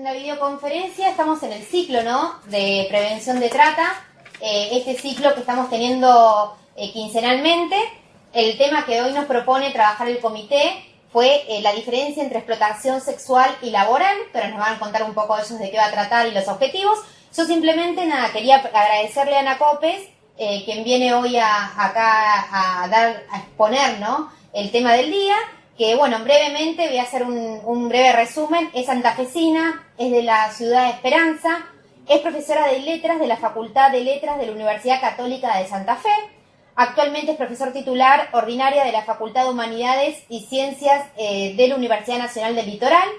la videoconferencia estamos en el ciclo, ¿no?, de prevención de trata, este ciclo que estamos teniendo quincenalmente. El tema que hoy nos propone trabajar el comité fue la diferencia entre explotación sexual y laboral, pero nos van a contar un poco ellos de qué va a tratar y los objetivos. Yo simplemente, quería agradecerle a Ana Copes, quien viene hoy acá a exponer, ¿no?, el tema del día, que bueno, brevemente voy a hacer un breve resumen. Es santafesina, es de la ciudad de Esperanza, es profesora de letras de la Facultad de Letras de la Universidad Católica de Santa Fe. Actualmente es profesor titular ordinaria de la Facultad de Humanidades y Ciencias de la Universidad Nacional del Litoral.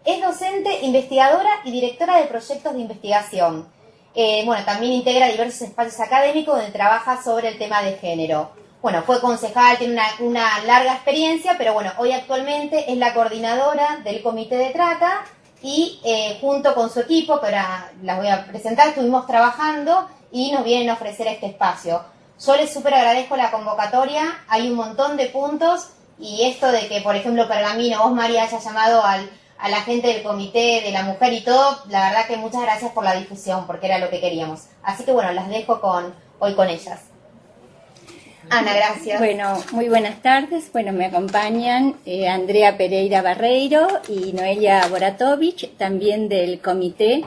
Es docente, investigadora y directora de proyectos de investigación. Bueno, también integra diversos espacios académicos donde trabaja sobre el tema de género. Bueno, fue concejal, tiene una larga experiencia, pero bueno, hoy actualmente es la coordinadora del Comité de Trata y junto con su equipo, que ahora las voy a presentar, estuvimos trabajando y nos vienen a ofrecer este espacio. Yo les súper agradezco la convocatoria, hay un montón de puntos y esto de que, por ejemplo, Pergamino, vos, María, hayas llamado a la gente del Comité de la Mujer y todo, la verdad que muchas gracias por la difusión, porque era lo que queríamos. Así que bueno, las dejo hoy con ellas. Ana, gracias. Bueno, muy buenas tardes. Bueno, me acompañan Andrea Pereira Barreiro y Noelia Boratovich, también del Comité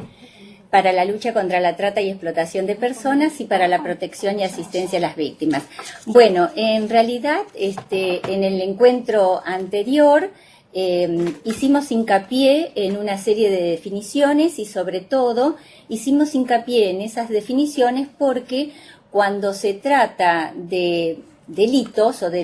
para la Lucha contra la Trata y Explotación de Personas y para la Protección y Asistencia a las Víctimas. Bueno, en realidad, en el encuentro anterior hicimos hincapié en una serie de definiciones y sobre todo hicimos hincapié en esas definiciones porque cuando se trata de delitos o de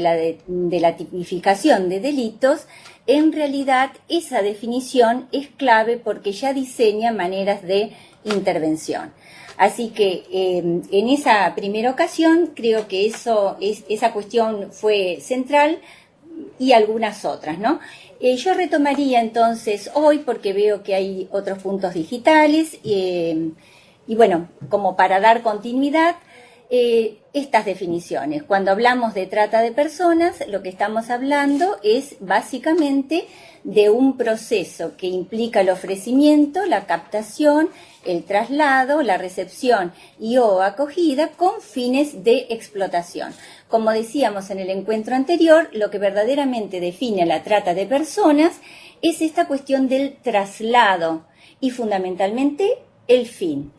la tipificación de delitos, en realidad esa definición es clave porque ya diseña maneras de intervención. Así que en esa primera ocasión creo que esa cuestión fue central y algunas otras, ¿no? Yo retomaría entonces hoy porque veo que hay otros puntos digitales y bueno, como para dar continuidad, estas definiciones. Cuando hablamos de trata de personas, lo que estamos hablando es básicamente de un proceso que implica el ofrecimiento, la captación, el traslado, la recepción y o acogida con fines de explotación. Como decíamos en el encuentro anterior, lo que verdaderamente define la trata de personas es esta cuestión del traslado y fundamentalmente el fin.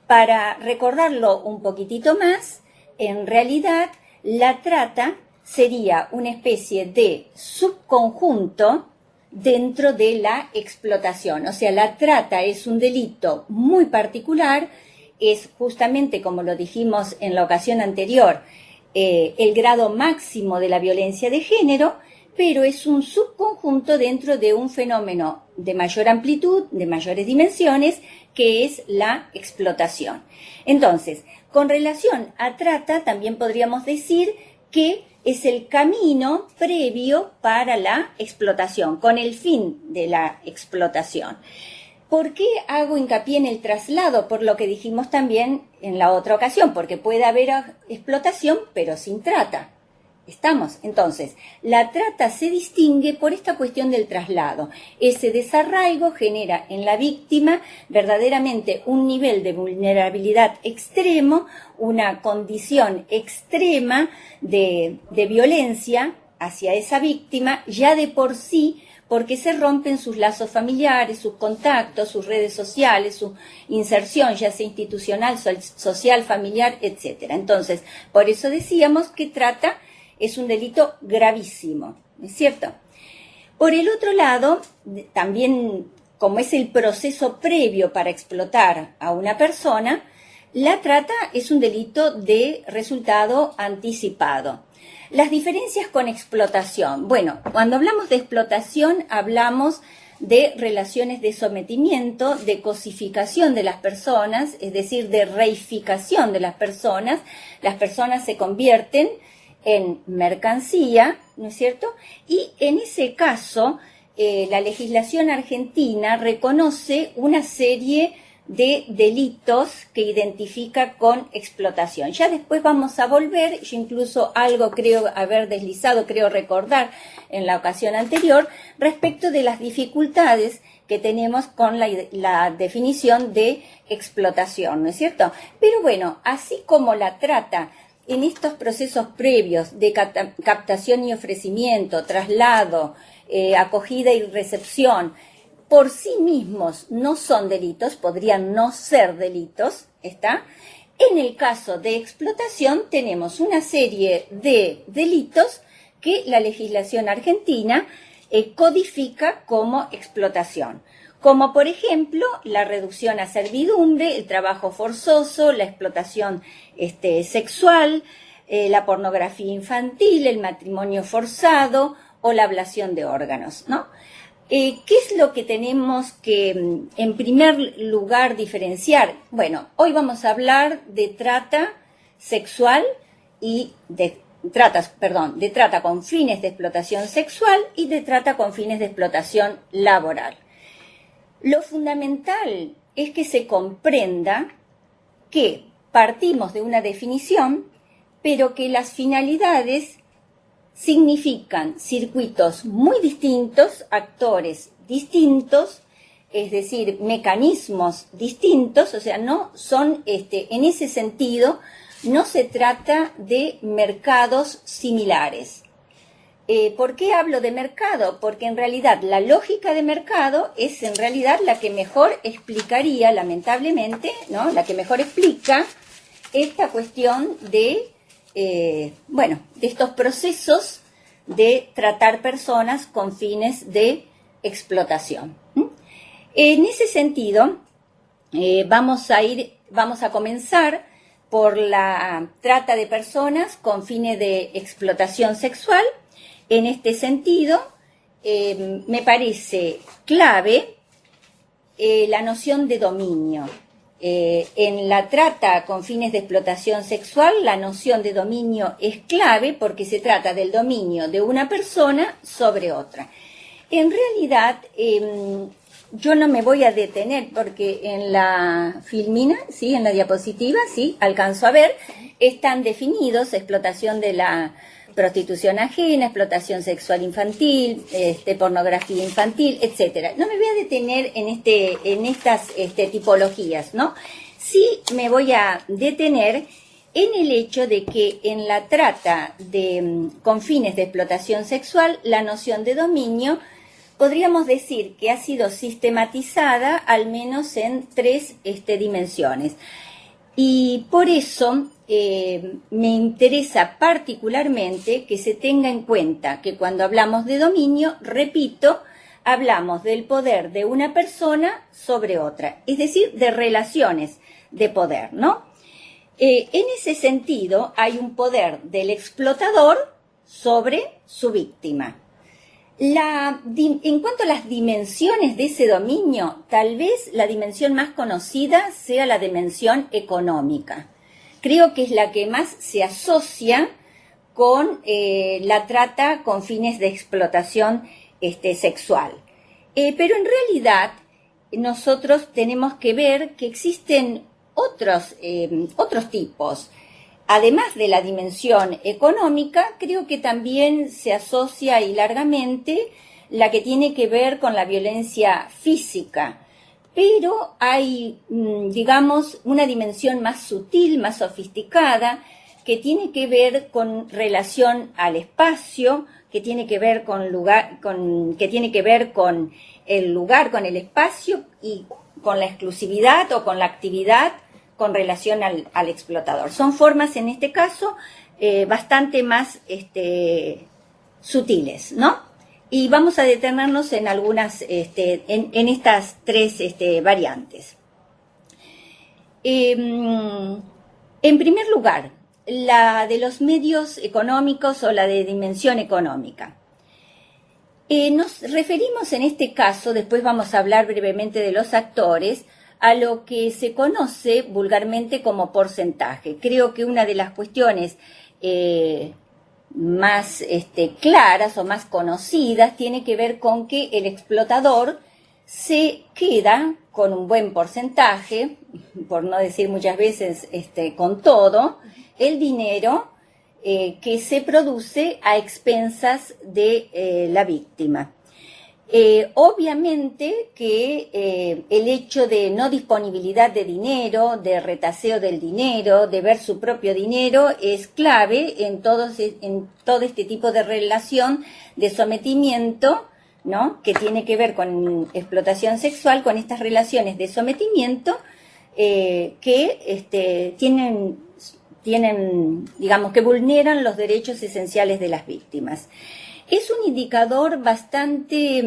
Para recordarlo un poquitito más, en realidad la trata sería una especie de subconjunto dentro de la explotación. O sea, la trata es un delito muy particular, es justamente, como lo dijimos en la ocasión anterior, el grado máximo de la violencia de género, pero es un subconjunto dentro de un fenómeno de mayor amplitud, de mayores dimensiones, que es la explotación. Entonces, con relación a trata, también podríamos decir que es el camino previo para la explotación, con el fin de la explotación. ¿Por qué hago hincapié en el traslado? Por lo que dijimos también en la otra ocasión, porque puede haber explotación, pero sin trata. ¿Estamos? Entonces, la trata se distingue por esta cuestión del traslado. Ese desarraigo genera en la víctima verdaderamente un nivel de vulnerabilidad extremo, una condición extrema de violencia hacia esa víctima, ya de por sí, porque se rompen sus lazos familiares, sus contactos, sus redes sociales, su inserción, ya sea institucional, social, familiar, etc. Entonces, por eso decíamos que trata es un delito gravísimo, ¿no es cierto? Por el otro lado, también como es el proceso previo para explotar a una persona, la trata es un delito de resultado anticipado. Las diferencias con explotación. Bueno, cuando hablamos de explotación hablamos de relaciones de sometimiento, de cosificación de las personas, es decir, de reificación de las personas se convierten en mercancía, ¿no es cierto? Y en ese caso, la legislación argentina reconoce una serie de delitos que identifica con explotación. Ya después vamos a volver, yo incluso algo creo haber deslizado, creo recordar en la ocasión anterior, respecto de las dificultades que tenemos con la definición de explotación, ¿no es cierto? Pero bueno, así como la trata en estos procesos previos de captación y ofrecimiento, traslado, acogida y recepción, por sí mismos no son delitos, podrían no ser delitos, ¿está? En el caso de explotación tenemos una serie de delitos que la legislación argentina codifica como explotación, como por ejemplo la reducción a servidumbre, el trabajo forzoso, la explotación sexual, la pornografía infantil, el matrimonio forzado o la ablación de órganos, ¿no? ¿Qué es lo que tenemos que, en primer lugar, diferenciar? Bueno, hoy vamos a hablar de trata sexual y de trata con fines de explotación sexual y de trata con fines de explotación laboral. Lo fundamental es que se comprenda que partimos de una definición, pero que las finalidades significan circuitos muy distintos, actores distintos, es decir, mecanismos distintos, o sea, no son, en ese sentido, no se trata de mercados similares. ¿Por qué hablo de mercado? Porque en realidad la lógica de mercado es en realidad la que mejor explicaría, lamentablemente, ¿no? La que mejor explica esta cuestión de de estos procesos de tratar personas con fines de explotación. En ese sentido, vamos a comenzar por la trata de personas con fines de explotación sexual. En este sentido, me parece clave la noción de dominio. En la trata con fines de explotación sexual, la noción de dominio es clave porque se trata del dominio de una persona sobre otra. En realidad, yo no me voy a detener porque en la filmina, sí, en la diapositiva, sí, alcanzo a ver, están definidos explotación de la prostitución ajena, explotación sexual infantil, pornografía infantil, etcétera. No me voy a detener en estas tipologías, ¿no? Sí me voy a detener en el hecho de que en la trata con fines de explotación sexual, la noción de dominio podríamos decir que ha sido sistematizada al menos en 3 dimensiones. Y por eso me interesa particularmente que se tenga en cuenta que cuando hablamos de dominio, repito, hablamos del poder de una persona sobre otra, es decir, de relaciones de poder, ¿no? En ese sentido, hay un poder del explotador sobre su víctima. En cuanto a las dimensiones de ese dominio, tal vez la dimensión más conocida sea la dimensión económica. Creo que es la que más se asocia con la trata con fines de explotación sexual. Pero en realidad nosotros tenemos que ver que existen otros tipos. Además de la dimensión económica, creo que también se asocia y largamente la que tiene que ver con la violencia física. Pero hay, digamos, una dimensión más sutil, más sofisticada, que tiene que ver con relación al espacio, que tiene que ver con el lugar, con el espacio y con la exclusividad o con la actividad con relación al explotador. Son formas, en este caso, bastante más sutiles, ¿no? Y vamos a detenernos en algunas, en estas 3 variantes. En primer lugar, la de los medios económicos o la de dimensión económica. Nos referimos en este caso, después vamos a hablar brevemente de los actores, a lo que se conoce vulgarmente como porcentaje. Creo que una de las cuestiones más claras o más conocidas tiene que ver con que el explotador se queda con un buen porcentaje, por no decir muchas veces con todo, el dinero que se produce a expensas de la víctima. Obviamente que el hecho de no disponibilidad de dinero, de retaseo del dinero, de ver su propio dinero, es clave en todo este tipo de relación de sometimiento, ¿no? Que tiene que ver con explotación sexual, con estas relaciones de sometimiento que tienen, digamos, que vulneran los derechos esenciales de las víctimas. Es un indicador bastante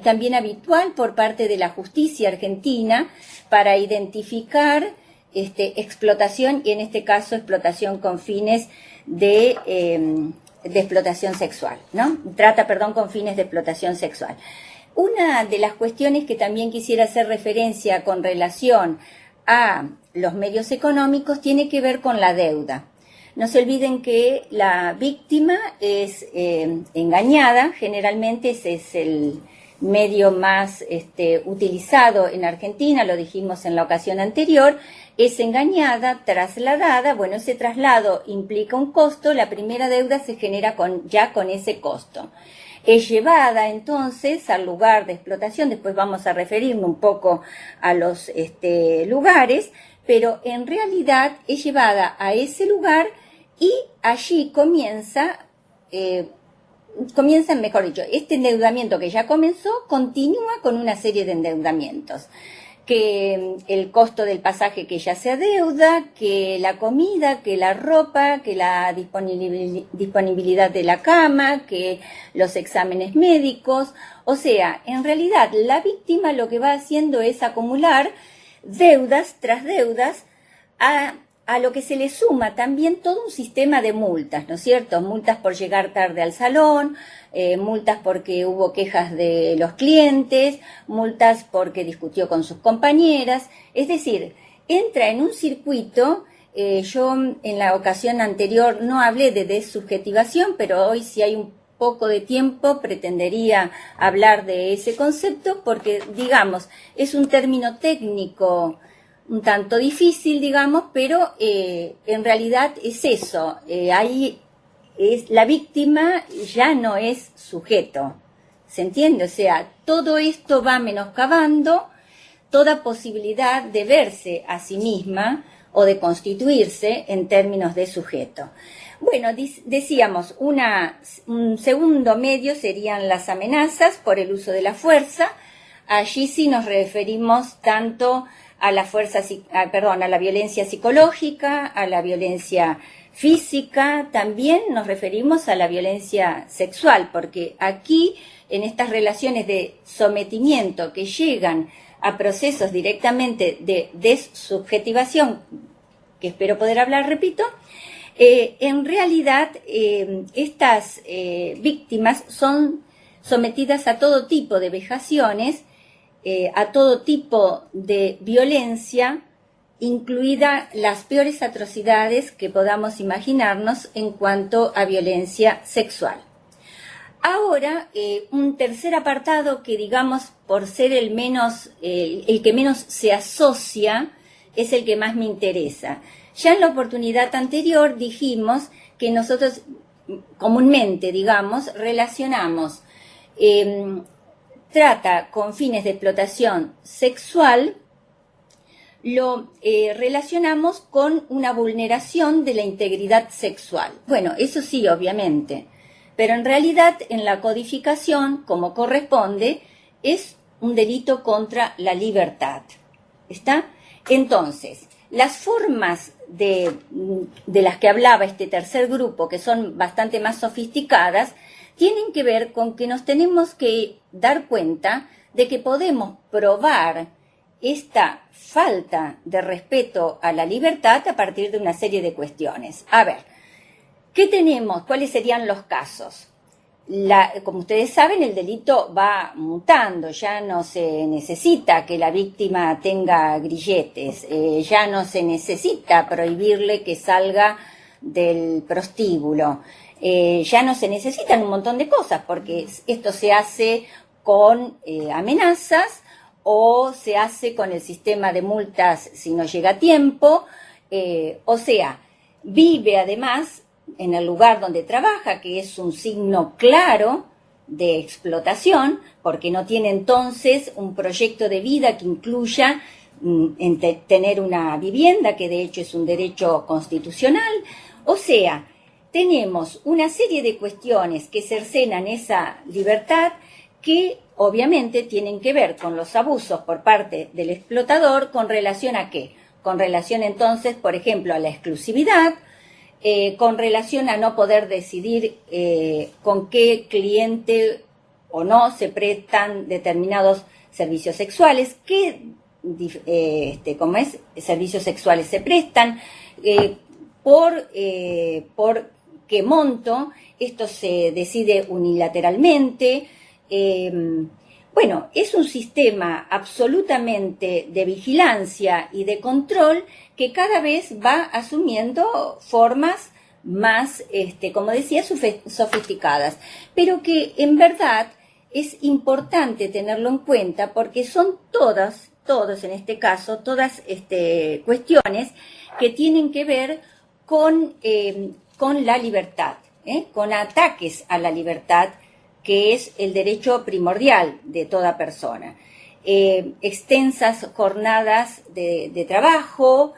también habitual por parte de la justicia argentina para identificar explotación, y en este caso explotación con fines de explotación sexual, ¿no? Trata, perdón, con fines de explotación sexual. Una de las cuestiones que también quisiera hacer referencia con relación a los medios económicos tiene que ver con la deuda. No se olviden que la víctima es engañada, generalmente ese es el medio más utilizado en Argentina, lo dijimos en la ocasión anterior, es engañada, trasladada, bueno, ese traslado implica un costo, la primera deuda se genera ya con ese costo. Es llevada entonces al lugar de explotación, después vamos a referirnos un poco a los lugares, pero en realidad es llevada a ese lugar y allí comienza, mejor dicho, este endeudamiento que ya comenzó continúa con una serie de endeudamientos, que el costo del pasaje que ya se adeuda, que la comida, que la ropa, que la disponibilidad de la cama, que los exámenes médicos. O sea, en realidad la víctima lo que va haciendo es acumular deudas tras deudas a lo que se le suma también todo un sistema de multas, ¿no es cierto? Multas por llegar tarde al salón, multas porque hubo quejas de los clientes, multas porque discutió con sus compañeras, es decir, entra en un circuito. Yo en la ocasión anterior no hablé de desubjetivación, pero hoy si hay un poco de tiempo pretendería hablar de ese concepto porque, digamos, es un término técnico un tanto difícil, digamos, pero en realidad es eso. Ahí la víctima ya no es sujeto, ¿se entiende? O sea, todo esto va menoscabando toda posibilidad de verse a sí misma o de constituirse en términos de sujeto. Bueno, decíamos, un segundo medio serían las amenazas por el uso de la fuerza. Allí sí nos referimos tanto a la a la violencia psicológica, a la violencia física, también nos referimos a la violencia sexual, porque aquí, en estas relaciones de sometimiento que llegan a procesos directamente de desubjetivación, que espero poder hablar, repito, en realidad estas víctimas son sometidas a todo tipo de vejaciones, a todo tipo de violencia, incluida las peores atrocidades que podamos imaginarnos en cuanto a violencia sexual. Ahora, un tercer apartado que, digamos, por ser el que menos se asocia, es el que más me interesa. Ya en la oportunidad anterior dijimos que nosotros comúnmente, digamos, relacionamos trata con fines de explotación sexual, lo relacionamos con una vulneración de la integridad sexual. Bueno, eso sí, obviamente, pero en realidad en la codificación, como corresponde, es un delito contra la libertad. ¿Está? Entonces, las formas de las que hablaba este tercer grupo, que son bastante más sofisticadas, tienen que ver con que nos tenemos que dar cuenta de que podemos probar esta falta de respeto a la libertad a partir de una serie de cuestiones. A ver, ¿qué tenemos? ¿Cuáles serían los casos? Como ustedes saben, el delito va mutando, ya no se necesita que la víctima tenga grilletes, ya no se necesita prohibirle que salga del prostíbulo. Ya no se necesitan un montón de cosas, porque esto se hace con amenazas o se hace con el sistema de multas si no llega a tiempo, o sea, vive además en el lugar donde trabaja, que es un signo claro de explotación, porque no tiene entonces un proyecto de vida que incluya tener una vivienda, que de hecho es un derecho constitucional. O sea, tenemos una serie de cuestiones que cercenan esa libertad que obviamente tienen que ver con los abusos por parte del explotador. ¿Con relación a qué? Con relación entonces, por ejemplo, a la exclusividad, con relación a no poder decidir con qué cliente o no se prestan determinados servicios sexuales, qué servicios sexuales se prestan, por qué monto. Esto se decide unilateralmente. Bueno, es un sistema absolutamente de vigilancia y de control que cada vez va asumiendo formas más, como decía, sofisticadas, pero que en verdad es importante tenerlo en cuenta porque son todos en este caso, todas cuestiones que tienen que ver con la libertad, con ataques a la libertad, que es el derecho primordial de toda persona. Extensas jornadas de trabajo,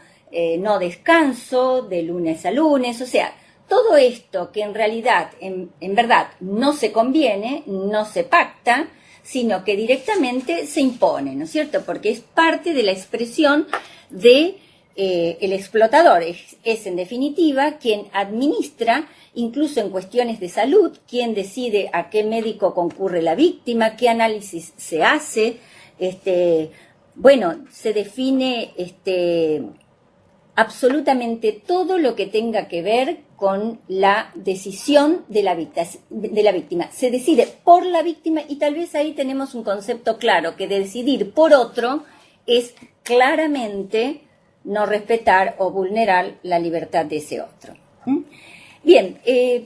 no descanso, de lunes a lunes, o sea, todo esto que en realidad, en verdad, no se conviene, no se pacta, sino que directamente se impone, ¿no es cierto? Porque es parte de la expresión de el explotador. Es en definitiva quien administra, incluso en cuestiones de salud, quien decide a qué médico concurre la víctima, qué análisis se hace, bueno, se define absolutamente todo lo que tenga que ver con la decisión de la víctima. Se decide por la víctima y tal vez ahí tenemos un concepto claro, que decidir por otro es claramente no respetar o vulnerar la libertad de ese otro. Bien,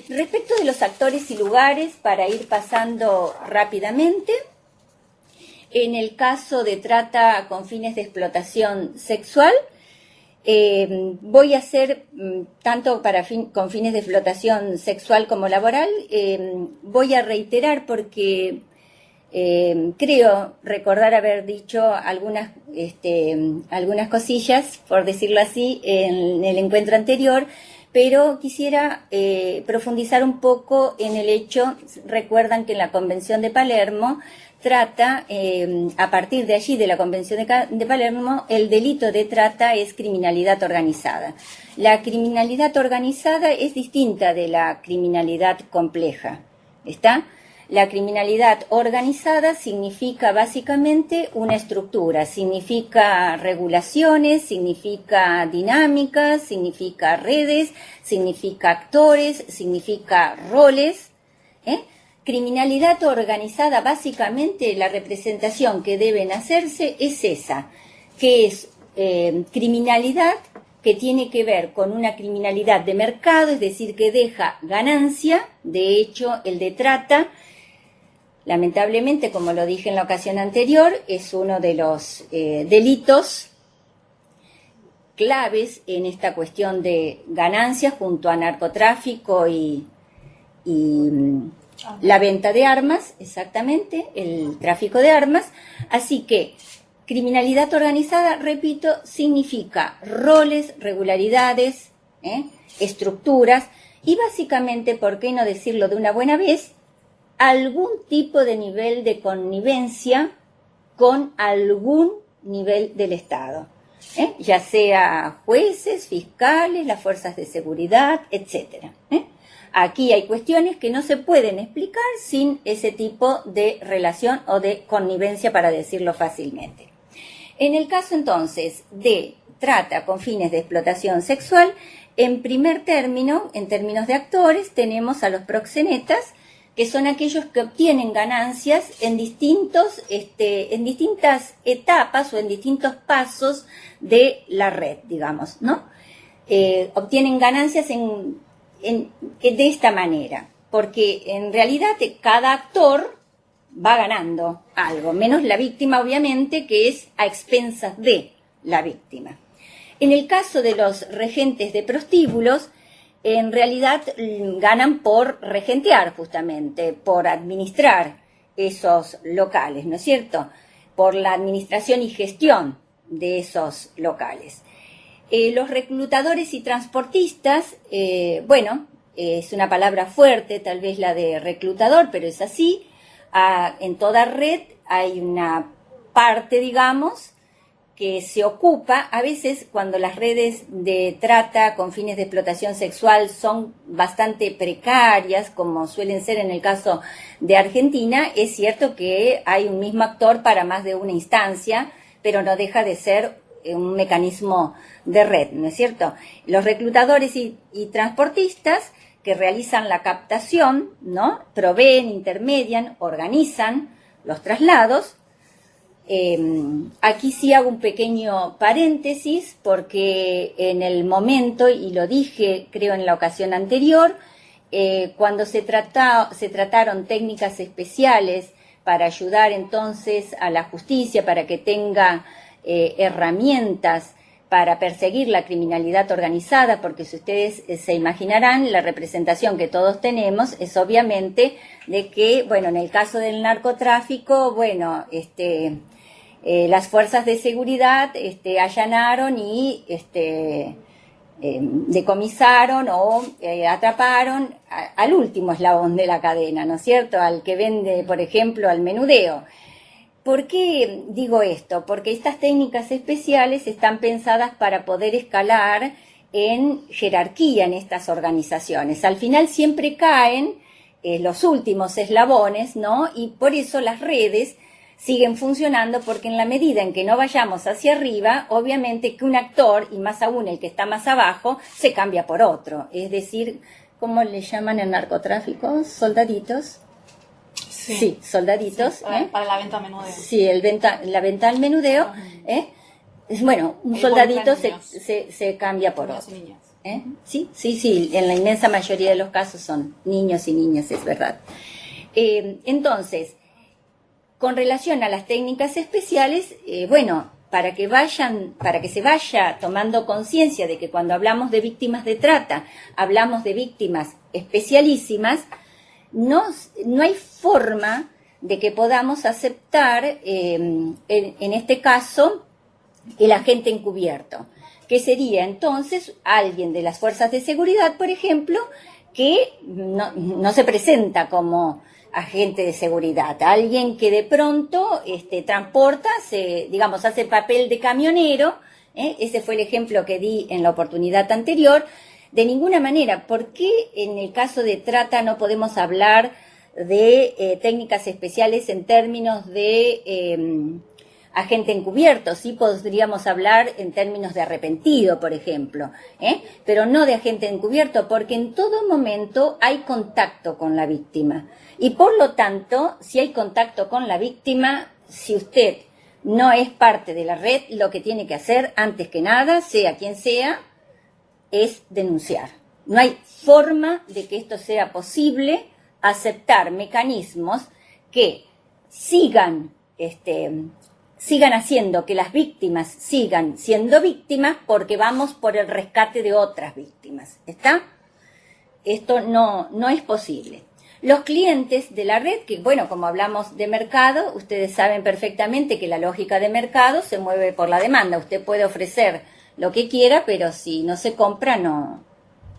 respecto de los actores y lugares, para ir pasando rápidamente, en el caso de trata con fines de explotación sexual, voy a hacer, tanto con fines de explotación sexual como laboral, voy a reiterar porque creo recordar haber dicho algunas cosillas, por decirlo así, en el encuentro anterior, pero quisiera profundizar un poco en el hecho. Recuerdan que en la Convención de Palermo trata, a partir de allí, de la Convención de Palermo, el delito de trata es criminalidad organizada. La criminalidad organizada es distinta de la criminalidad compleja, ¿está? La criminalidad organizada significa básicamente una estructura, significa regulaciones, significa dinámicas, significa redes, significa actores, significa roles. Criminalidad organizada, básicamente la representación que deben hacerse es esa, que es criminalidad que tiene que ver con una criminalidad de mercado, es decir, que deja ganancia. De hecho, el de trata, lamentablemente, como lo dije en la ocasión anterior, es uno de los delitos claves en esta cuestión de ganancias, junto a narcotráfico y la venta de armas, exactamente, el tráfico de armas. Así que criminalidad organizada, repito, significa roles, regularidades, estructuras y básicamente, ¿por qué no decirlo de una buena vez?, algún tipo de nivel de connivencia con algún nivel del Estado, ya sea jueces, fiscales, las fuerzas de seguridad, etcétera. Aquí hay cuestiones que no se pueden explicar sin ese tipo de relación o de connivencia, para decirlo fácilmente. En el caso entonces de trata con fines de explotación sexual, en primer término, en términos de actores, tenemos a los proxenetas, que son aquellos que obtienen ganancias en distintas etapas o en distintos pasos de la red, digamos, ¿no? Obtienen ganancias de esta manera, porque en realidad cada actor va ganando algo, menos la víctima, obviamente, que es a expensas de la víctima. En el caso de los regentes de prostíbulos, en realidad ganan por regentear justamente, por administrar esos locales, ¿no es cierto? Por la administración y gestión de esos locales. Los reclutadores y transportistas, bueno, es una palabra fuerte, tal vez la de reclutador, pero es así. En toda red hay una parte, digamos, que se ocupa, a veces cuando las redes de trata con fines de explotación sexual son bastante precarias, como suelen ser en el caso de Argentina, es cierto que hay un mismo actor para más de una instancia, pero no deja de ser un mecanismo de red, ¿no es cierto? Los reclutadores y transportistas que realizan la captación, ¿no? Proveen, intermedian, organizan los traslados. Aquí sí hago un pequeño paréntesis porque en el momento, y lo dije creo en la ocasión anterior, cuando se trataron técnicas especiales para ayudar entonces a la justicia, para que tenga herramientas para perseguir la criminalidad organizada, porque si ustedes se imaginarán, la representación que todos tenemos es obviamente de que, bueno, en el caso del narcotráfico, bueno, las fuerzas de seguridad allanaron y decomisaron o atraparon al último eslabón de la cadena, ¿no es cierto? Al que vende, por ejemplo, al menudeo. ¿Por qué digo esto? Porque estas técnicas especiales están pensadas para poder escalar en jerarquía en estas organizaciones. Al final siempre caen los últimos eslabones, ¿no? Y por eso las redes siguen funcionando, porque en la medida en que no vayamos hacia arriba, obviamente que un actor, y más aún el que está más abajo, se cambia por otro. Es decir, ¿cómo le llaman en narcotráfico? ¿Soldaditos? Sí, soldaditos. Sí, para la venta al menudeo. Sí, la venta al menudeo. Bueno, un soldadito se cambia por otro. Niños. Sí, en la inmensa mayoría de los casos son niños y niñas, es verdad. Entonces, con relación a las técnicas especiales, bueno, para que se vaya tomando conciencia de que cuando hablamos de víctimas de trata, hablamos de víctimas especialísimas, no hay forma de que podamos aceptar, en este caso, el agente encubierto, que sería entonces alguien de las fuerzas de seguridad, por ejemplo, que no se presenta como agente de seguridad, alguien que de pronto transporta, hace papel de camionero, ese fue el ejemplo que di en la oportunidad anterior. De ninguna manera. ¿Por qué en el caso de trata no podemos hablar de técnicas especiales en términos de agente encubierto? Sí podríamos hablar en términos de arrepentido, por ejemplo, pero no de agente encubierto, porque en todo momento hay contacto con la víctima. Y por lo tanto, si hay contacto con la víctima, si usted no es parte de la red, lo que tiene que hacer, antes que nada, sea quien sea, es denunciar. No hay forma de que esto sea posible, aceptar mecanismos que sigan haciendo que las víctimas sigan siendo víctimas porque vamos por el rescate de otras víctimas. ¿Está? Esto no es posible. Los clientes de la red, que bueno, como hablamos de mercado, ustedes saben perfectamente que la lógica de mercado se mueve por la demanda. Usted puede ofrecer lo que quiera, pero si no se compra,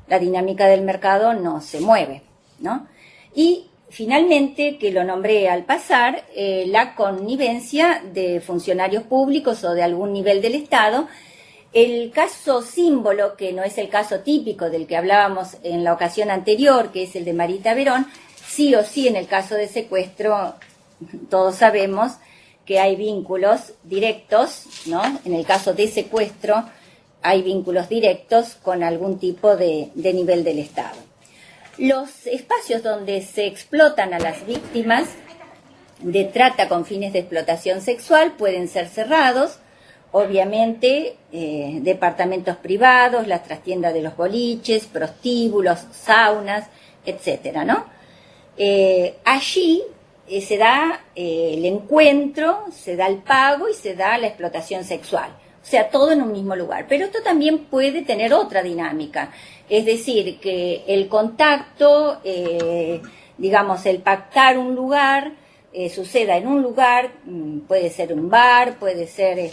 la dinámica del mercado no se mueve, ¿no? Y finalmente, que lo nombré al pasar, la connivencia de funcionarios públicos o de algún nivel del Estado. El caso símbolo, que no es el caso típico del que hablábamos en la ocasión anterior, que es el de Marita Verón, sí o sí en el caso de secuestro, todos sabemos que hay vínculos directos, ¿no? En el caso de secuestro, hay vínculos directos con algún tipo de nivel del Estado. Los espacios donde se explotan a las víctimas de trata con fines de explotación sexual pueden ser cerrados, obviamente, departamentos privados, las trastiendas de los boliches, prostíbulos, saunas, etcétera, ¿no? Allí se da el encuentro, se da el pago y se da la explotación sexual. O sea, todo en un mismo lugar. Pero esto también puede tener otra dinámica. Es decir, que el contacto, digamos, el pactar un lugar, suceda en un lugar, puede ser un bar, puede ser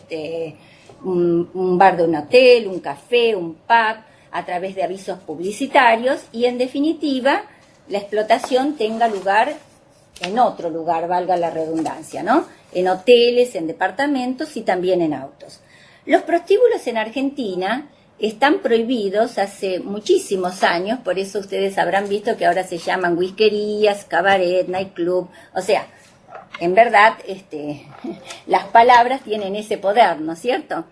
un bar de un hotel, un café, un pub, a través de avisos publicitarios, y en definitiva la explotación tenga lugar en otro lugar, valga la redundancia, ¿no? En hoteles, en departamentos y también en autos. Los prostíbulos en Argentina están prohibidos hace muchísimos años, por eso ustedes habrán visto que ahora se llaman whiskerías, cabaret, nightclub, o sea, en verdad las palabras tienen ese poder, ¿no es cierto?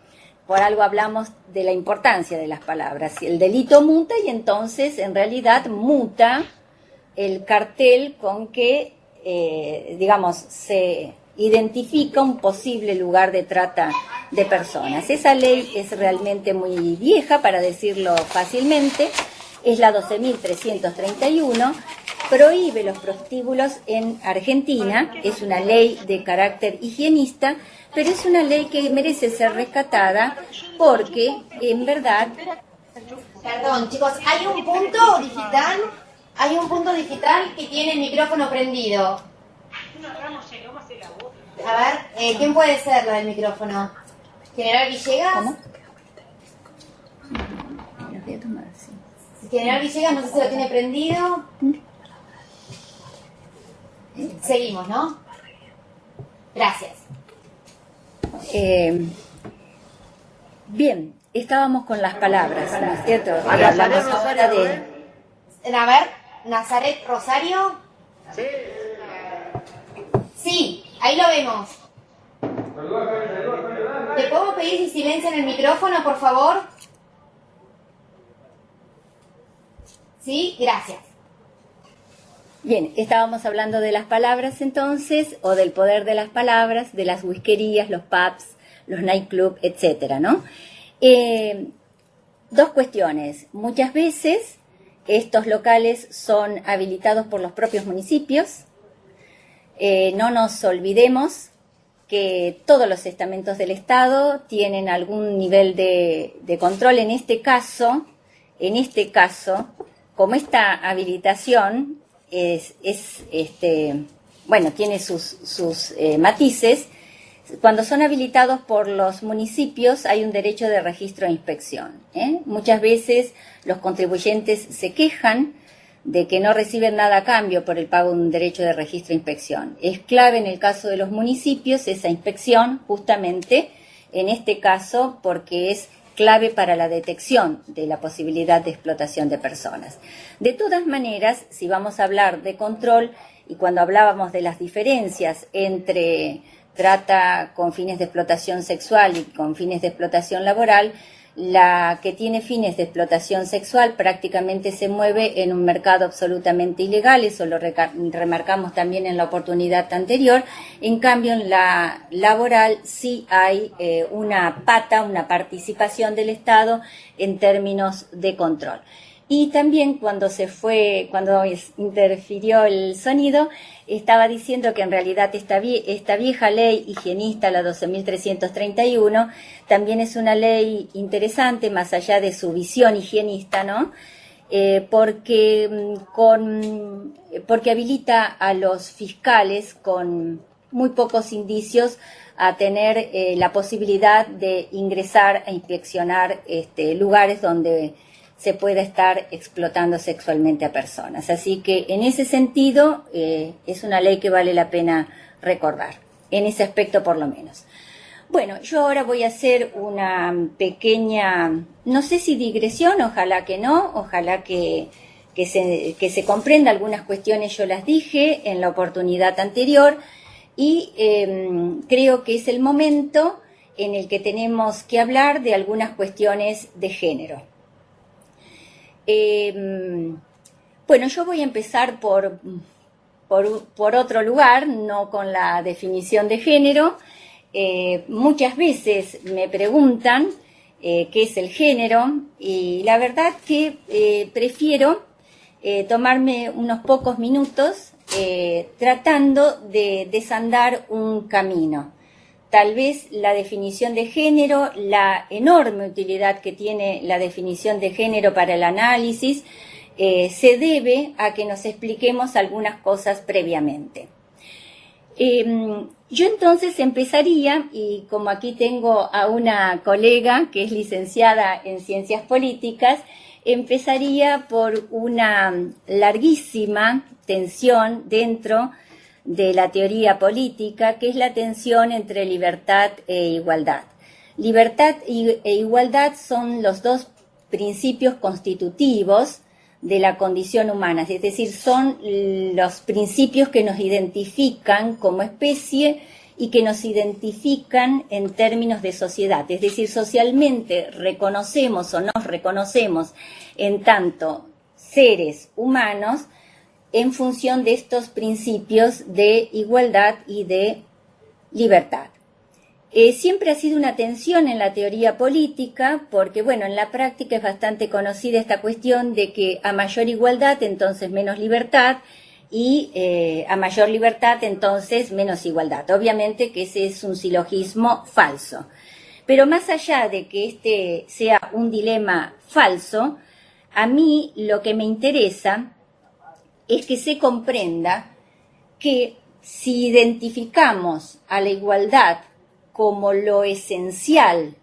Por algo hablamos de la importancia de las palabras. El delito muta y entonces en realidad muta el cartel con que, digamos, se identifica un posible lugar de trata de personas. Esa ley es realmente muy vieja, para decirlo fácilmente, es la 12.331, prohíbe los prostíbulos en Argentina, es una ley de carácter higienista, pero es una ley que merece ser rescatada porque, en verdad... Perdón, chicos, hay un punto digital que tiene el micrófono prendido. A ver, ¿quién puede ser lo del micrófono? ¿General Villegas? ¿Cómo? Lo voy a tomar, sí. General Villegas, no sé si lo tiene prendido. Seguimos, ¿no? Gracias. Bien, estábamos con las palabras, ¿no es cierto? Hablamos ahora de... A ver, Nazaret Rosario. Sí, ahí lo vemos. ¿Te puedo pedir si silencian el micrófono, por favor? Sí, gracias. Bien, estábamos hablando de las palabras entonces, o del poder de las palabras, de las whiskerías, los pubs, los nightclubs, etcétera, ¿no? Dos cuestiones. Muchas veces estos locales son habilitados por los propios municipios. No nos olvidemos que todos los estamentos del Estado tienen algún nivel de control. En este caso, como esta habilitación bueno, tiene sus matices. Cuando son habilitados por los municipios hay un derecho de registro e inspección. Muchas veces los contribuyentes se quejan de que no reciben nada a cambio por el pago de un derecho de registro e inspección. Es clave en el caso de los municipios esa inspección, justamente en este caso, porque es clave para la detección de la posibilidad de explotación de personas. De todas maneras, si vamos a hablar de control, y cuando hablábamos de las diferencias entre trata con fines de explotación sexual y con fines de explotación laboral, la que tiene fines de explotación sexual prácticamente se mueve en un mercado absolutamente ilegal, eso lo remarcamos también en la oportunidad anterior. En cambio, en la laboral sí hay una participación del Estado en términos de control. Y también cuando interfirió el sonido, estaba diciendo que en realidad esta vieja ley higienista, la 12.331, también es una ley interesante, más allá de su visión higienista, ¿no? Porque habilita a los fiscales con muy pocos indicios a tener la posibilidad de ingresar a inspeccionar lugares donde se pueda estar explotando sexualmente a personas. Así que en ese sentido es una ley que vale la pena recordar, en ese aspecto por lo menos. Bueno, yo ahora voy a hacer una pequeña, no sé si digresión, ojalá que no, ojalá que se comprenda algunas cuestiones, yo las dije en la oportunidad anterior, y creo que es el momento en el que tenemos que hablar de algunas cuestiones de género. Bueno, yo voy a empezar por otro lugar, no con la definición de género. Muchas veces me preguntan qué es el género, y la verdad que prefiero tomarme unos pocos minutos tratando de desandar un camino, tal vez la definición de género, la enorme utilidad que tiene la definición de género para el análisis, se debe a que nos expliquemos algunas cosas previamente. Yo entonces empezaría, y como aquí tengo a una colega que es licenciada en Ciencias Políticas, empezaría por una larguísima tensión dentro de la teoría política, que es la tensión entre libertad e igualdad. Libertad e igualdad son los dos principios constitutivos de la condición humana, es decir, son los principios que nos identifican como especie y que nos identifican en términos de sociedad, es decir, socialmente reconocemos o nos reconocemos en tanto seres humanos en función de estos principios de igualdad y de libertad. Siempre ha sido una tensión en la teoría política porque, bueno, en la práctica es bastante conocida esta cuestión de que a mayor igualdad, entonces menos libertad, y a mayor libertad, entonces menos igualdad. Obviamente que ese es un silogismo falso. Pero más allá de que este sea un dilema falso, a mí lo que me interesa es que se comprenda que si identificamos a la igualdad como lo esencial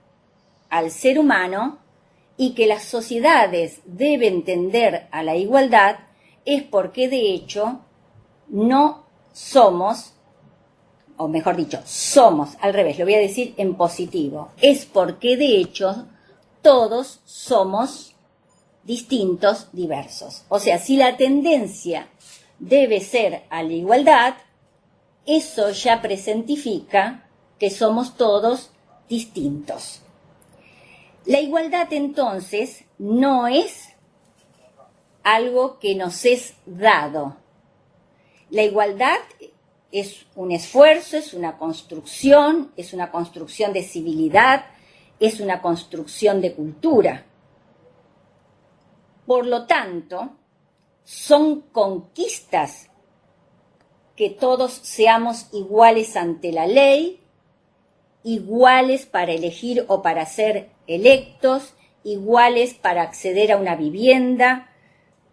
al ser humano y que las sociedades deben tender a la igualdad, es porque de hecho no somos, o mejor dicho, somos, al revés, lo voy a decir en positivo, es porque de hecho todos somos distintos, diversos. O sea, si la tendencia debe ser a la igualdad, eso ya presentifica que somos todos distintos. La igualdad entonces no es algo que nos es dado. La igualdad es un esfuerzo, es una construcción de civilidad, es una construcción de cultura. Por lo tanto, son conquistas que todos seamos iguales ante la ley, iguales para elegir o para ser electos, iguales para acceder a una vivienda,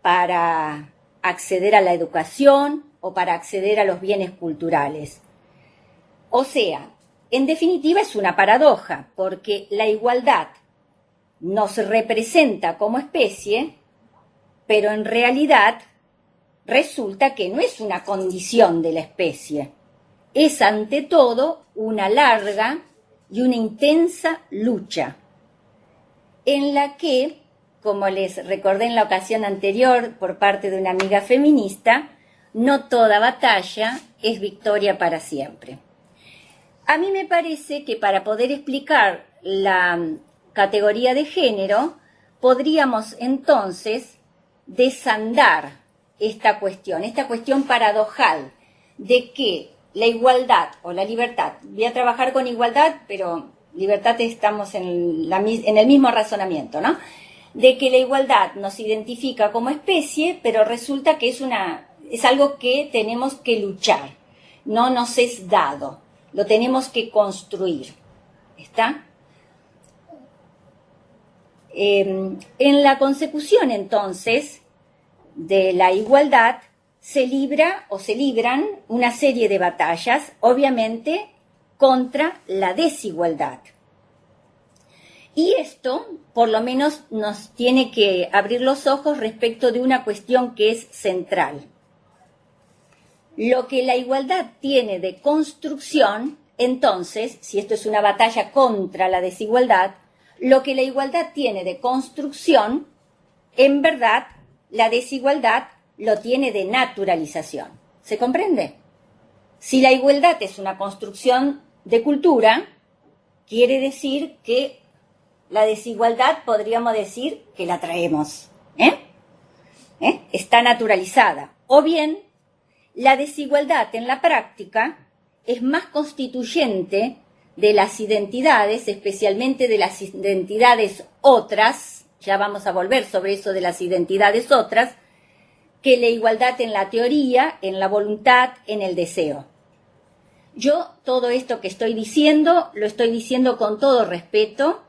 para acceder a la educación o para acceder a los bienes culturales. O sea, en definitiva es una paradoja, porque la igualdad nos representa como especie, pero en realidad resulta que no es una condición de la especie. Es ante todo una larga y una intensa lucha en la que, como les recordé en la ocasión anterior por parte de una amiga feminista, no toda batalla es victoria para siempre. A mí me parece que para poder explicar la categoría de género, podríamos entonces desandar esta cuestión paradojal de que la igualdad o la libertad, voy a trabajar con igualdad, pero libertad estamos en el mismo razonamiento, ¿no? De que la igualdad nos identifica como especie, pero resulta que es algo que tenemos que luchar, no nos es dado, lo tenemos que construir, ¿está? En la consecución, entonces, de la igualdad, se libran una serie de batallas, obviamente, contra la desigualdad. Y esto, por lo menos, nos tiene que abrir los ojos respecto de una cuestión que es central. Lo que la igualdad tiene de construcción, entonces, si esto es una batalla contra la desigualdad, lo que la igualdad tiene de construcción, en verdad, la desigualdad lo tiene de naturalización. ¿Se comprende? Si la igualdad es una construcción de cultura, quiere decir que la desigualdad podríamos decir que la traemos. Está naturalizada. O bien, la desigualdad en la práctica es más constituyente de las identidades, especialmente de las identidades otras, ya vamos a volver sobre eso de las identidades otras, que la igualdad en la teoría, en la voluntad, en el deseo. Yo todo esto que estoy diciendo, lo estoy diciendo con todo respeto.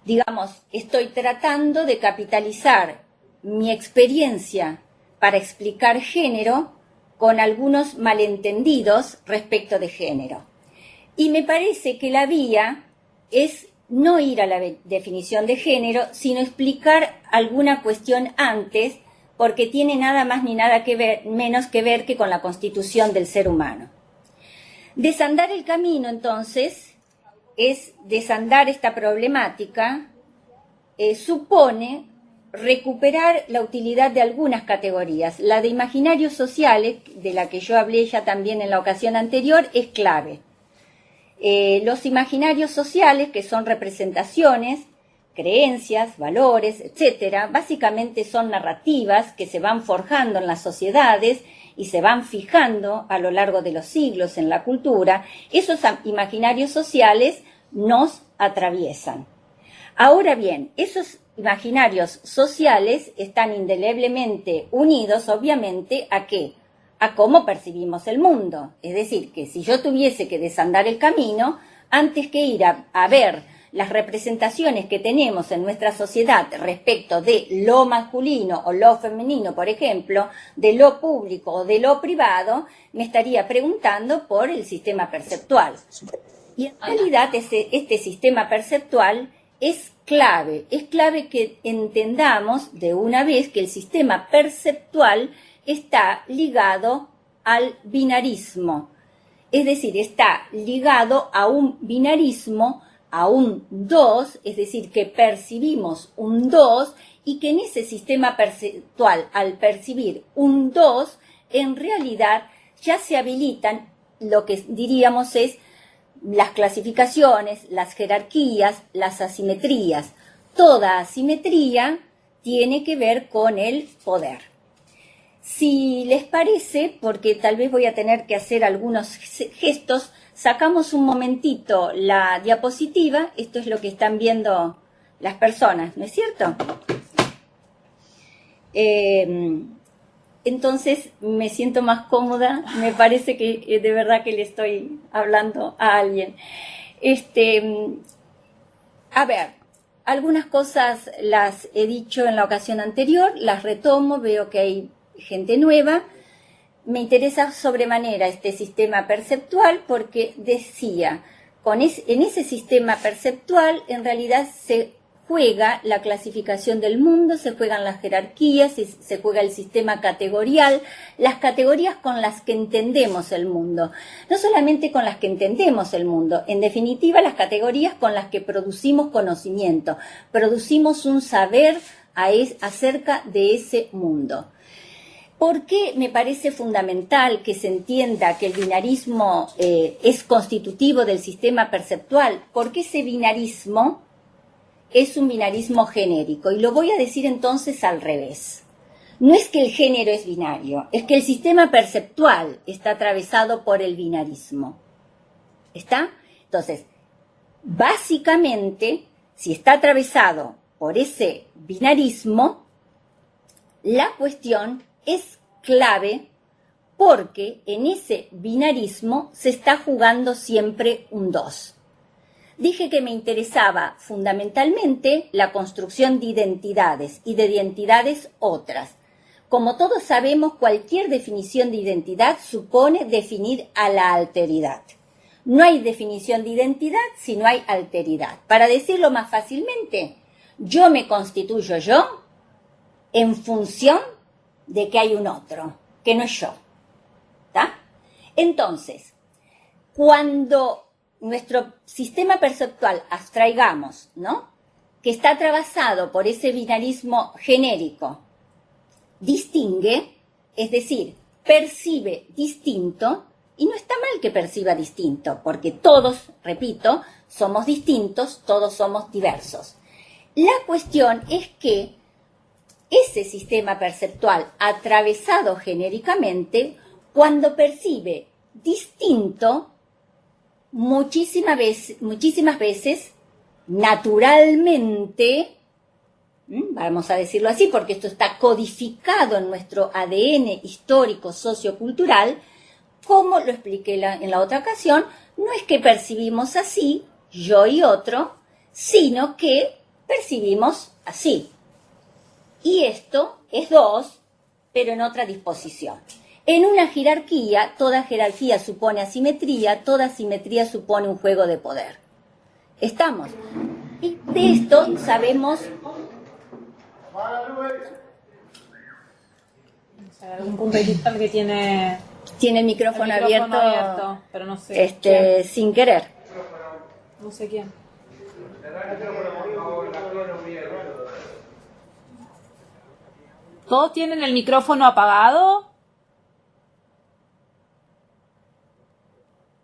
Digamos, estoy tratando de capitalizar mi experiencia para explicar género con algunos malentendidos respecto de género. Y me parece que la vía es no ir a la definición de género, sino explicar alguna cuestión antes, porque tiene nada más ni nada que ver, menos que ver que con la constitución del ser humano. Desandar el camino, entonces, es desandar esta problemática, supone recuperar la utilidad de algunas categorías. La de imaginarios sociales, de la que yo hablé ya también en la ocasión anterior, es clave. Los imaginarios sociales, que son representaciones, creencias, valores, etcétera, básicamente son narrativas que se van forjando en las sociedades y se van fijando a lo largo de los siglos en la cultura. Esos imaginarios sociales nos atraviesan. Ahora bien, esos imaginarios sociales están indeleblemente unidos, obviamente, ¿a qué? A cómo percibimos el mundo. Es decir, que si yo tuviese que desandar el camino, antes que ir a ver las representaciones que tenemos en nuestra sociedad respecto de lo masculino o lo femenino, por ejemplo, de lo público o de lo privado, me estaría preguntando por el sistema perceptual. Y en realidad este sistema perceptual es clave que entendamos de una vez que el sistema perceptual está ligado al binarismo, es decir, está ligado a un binarismo, a un 2, es decir, que percibimos un 2 y que en ese sistema perceptual, al percibir un 2, en realidad ya se habilitan lo que diríamos es las clasificaciones, las jerarquías, las asimetrías. Toda asimetría tiene que ver con el poder. Si les parece, porque tal vez voy a tener que hacer algunos gestos, sacamos un momentito la diapositiva. Esto es lo que están viendo las personas, ¿no es cierto? Entonces me siento más cómoda, me parece que de verdad que le estoy hablando a alguien. A ver, algunas cosas las he dicho en la ocasión anterior, las retomo, veo que hay gente nueva. Me interesa sobremanera este sistema perceptual porque decía, en ese sistema perceptual en realidad se juega la clasificación del mundo, se juegan las jerarquías, se juega el sistema categorial, las categorías con las que entendemos el mundo. No solamente con las que entendemos el mundo, en definitiva las categorías con las que producimos conocimiento, producimos un saber acerca de ese mundo. ¿Por qué me parece fundamental que se entienda que el binarismo es constitutivo del sistema perceptual? Porque ese binarismo es un binarismo genérico, y lo voy a decir entonces al revés. No es que el género es binario, es que el sistema perceptual está atravesado por el binarismo. ¿Está? Entonces, básicamente, si está atravesado por ese binarismo, la cuestión es clave porque en ese binarismo se está jugando siempre un 2. Dije que me interesaba fundamentalmente la construcción de identidades y de identidades otras. Como todos sabemos, cualquier definición de identidad supone definir a la alteridad. No hay definición de identidad si no hay alteridad. Para decirlo más fácilmente, yo me constituyo yo en función de que hay un otro, que no es yo. ¿Está? Entonces, cuando nuestro sistema perceptual abstraigamos, ¿no?, que está atravesado por ese binarismo genérico, distingue, es decir, percibe distinto, y no está mal que perciba distinto, porque todos, repito, somos distintos, todos somos diversos. La cuestión es que ese sistema perceptual atravesado genéricamente, cuando percibe distinto, muchísimas veces, naturalmente, vamos a decirlo así, porque esto está codificado en nuestro ADN histórico sociocultural, como lo expliqué en la otra ocasión, no es que percibimos así, yo y otro, sino que percibimos así. Y esto es dos, pero en otra disposición. En una jerarquía, toda jerarquía supone asimetría, toda asimetría supone un juego de poder. ¿Estamos? Y de esto sabemos... Algún punto digital que tiene el micrófono abierto, pero no sé sin querer. No sé quién. ¿Todos tienen el micrófono apagado?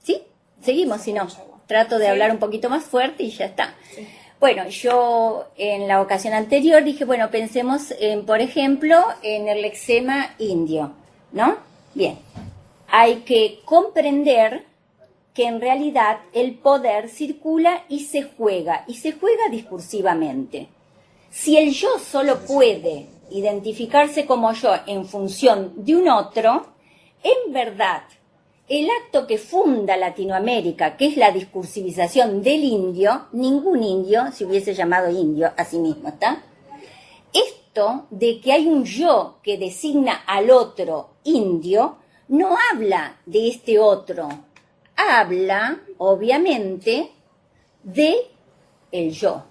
Sí, seguimos, si no. Trato de hablar un poquito más fuerte y ya está. Sí. Bueno, yo en la ocasión anterior dije, bueno, pensemos en, por ejemplo, en el lexema indio, ¿no? Bien, hay que comprender que en realidad el poder circula y se juega discursivamente. Si el yo solo puede identificarse como yo en función de un otro, en verdad, el acto que funda Latinoamérica, que es la discursivización del indio, ningún indio se hubiese llamado indio a sí mismo, ¿está? Esto de que hay un yo que designa al otro indio, no habla de este otro, habla, obviamente, de el yo,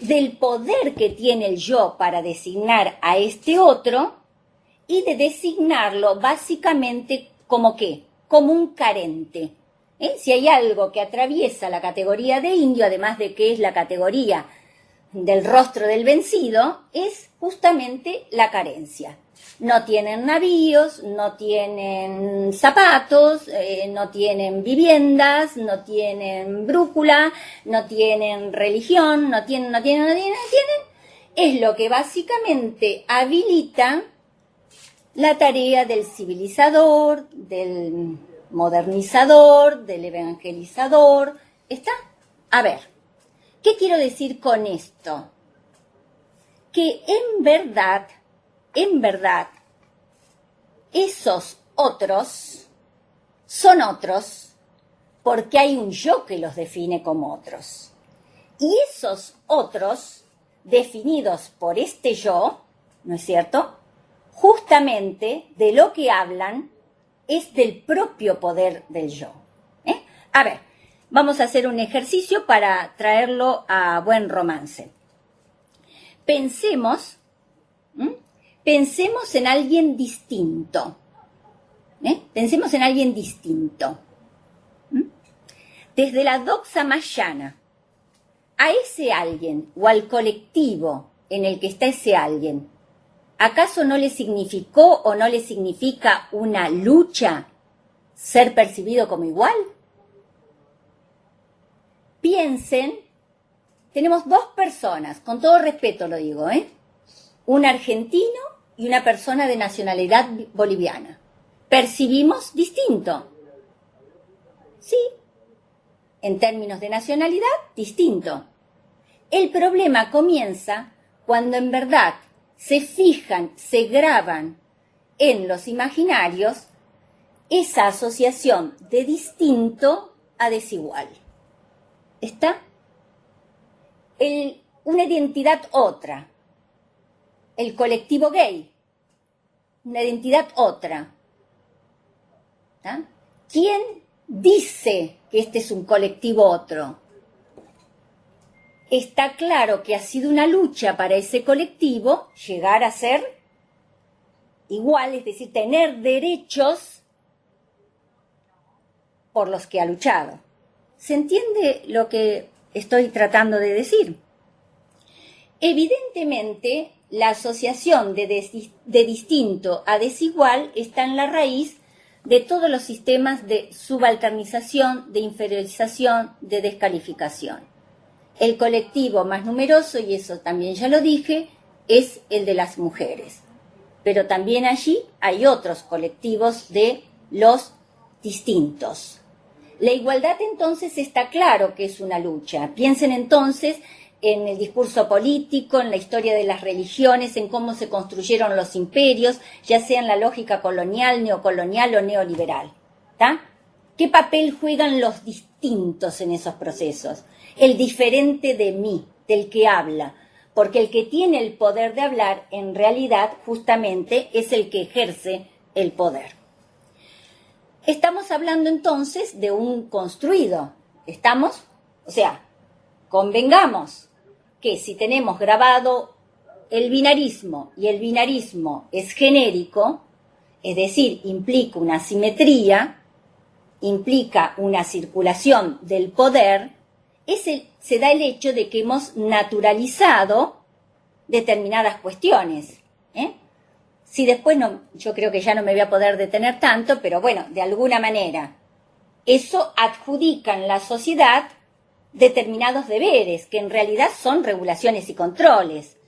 del poder que tiene el yo para designar a este otro y de designarlo básicamente como ¿qué? Como un carente. Si hay algo que atraviesa la categoría de indio, además de que es la categoría del rostro del vencido, es justamente la carencia. No tienen navíos, no tienen zapatos, no tienen viviendas, no tienen brújula, no tienen religión, no tienen. Es lo que básicamente habilita la tarea del civilizador, del modernizador, del evangelizador. ¿Está? A ver, ¿qué quiero decir con esto? Que en verdad, esos otros son otros porque hay un yo que los define como otros. Y esos otros, definidos por este yo, ¿no es cierto?, justamente de lo que hablan es del propio poder del yo. A ver, vamos a hacer un ejercicio para traerlo a buen romance. Pensemos en alguien distinto. Pensemos en alguien distinto. Desde la doxa más llana, a ese alguien o al colectivo en el que está ese alguien, ¿acaso no le significó o no le significa una lucha ser percibido como igual? Piensen, tenemos dos personas, con todo respeto lo digo, un argentino y una persona de nacionalidad boliviana. ¿Percibimos distinto? Sí. En términos de nacionalidad, distinto. El problema comienza cuando en verdad se fijan, se graban en los imaginarios esa asociación de distinto a desigual. ¿Está? Una identidad otra. El colectivo gay. Una identidad otra. ¿Está? ¿Quién dice que este es un colectivo otro? Está claro que ha sido una lucha para ese colectivo llegar a ser igual, es decir, tener derechos por los que ha luchado. ¿Se entiende lo que estoy tratando de decir? Evidentemente, la asociación de distinto a desigual está en la raíz de todos los sistemas de subalternización, de inferiorización, de descalificación. El colectivo más numeroso, y eso también ya lo dije, es el de las mujeres. Pero también allí hay otros colectivos de los distintos. La igualdad entonces está claro que es una lucha. Piensen entonces en el discurso político, en la historia de las religiones, en cómo se construyeron los imperios, ya sea en la lógica colonial, neocolonial o neoliberal. ¿Está? ¿Qué papel juegan los distintos en esos procesos? El diferente de mí, del que habla. Porque el que tiene el poder de hablar, en realidad, justamente, es el que ejerce el poder. Estamos hablando entonces de un construido. ¿Estamos? O sea, convengamos que si tenemos grabado el binarismo y el binarismo es genérico, es decir, implica una simetría, implica una circulación del poder, se da el hecho de que hemos naturalizado determinadas cuestiones. Si después no, yo creo que ya no me voy a poder detener tanto, pero bueno, de alguna manera, eso adjudica en la sociedad determinados deberes, que en realidad son regulaciones y controles,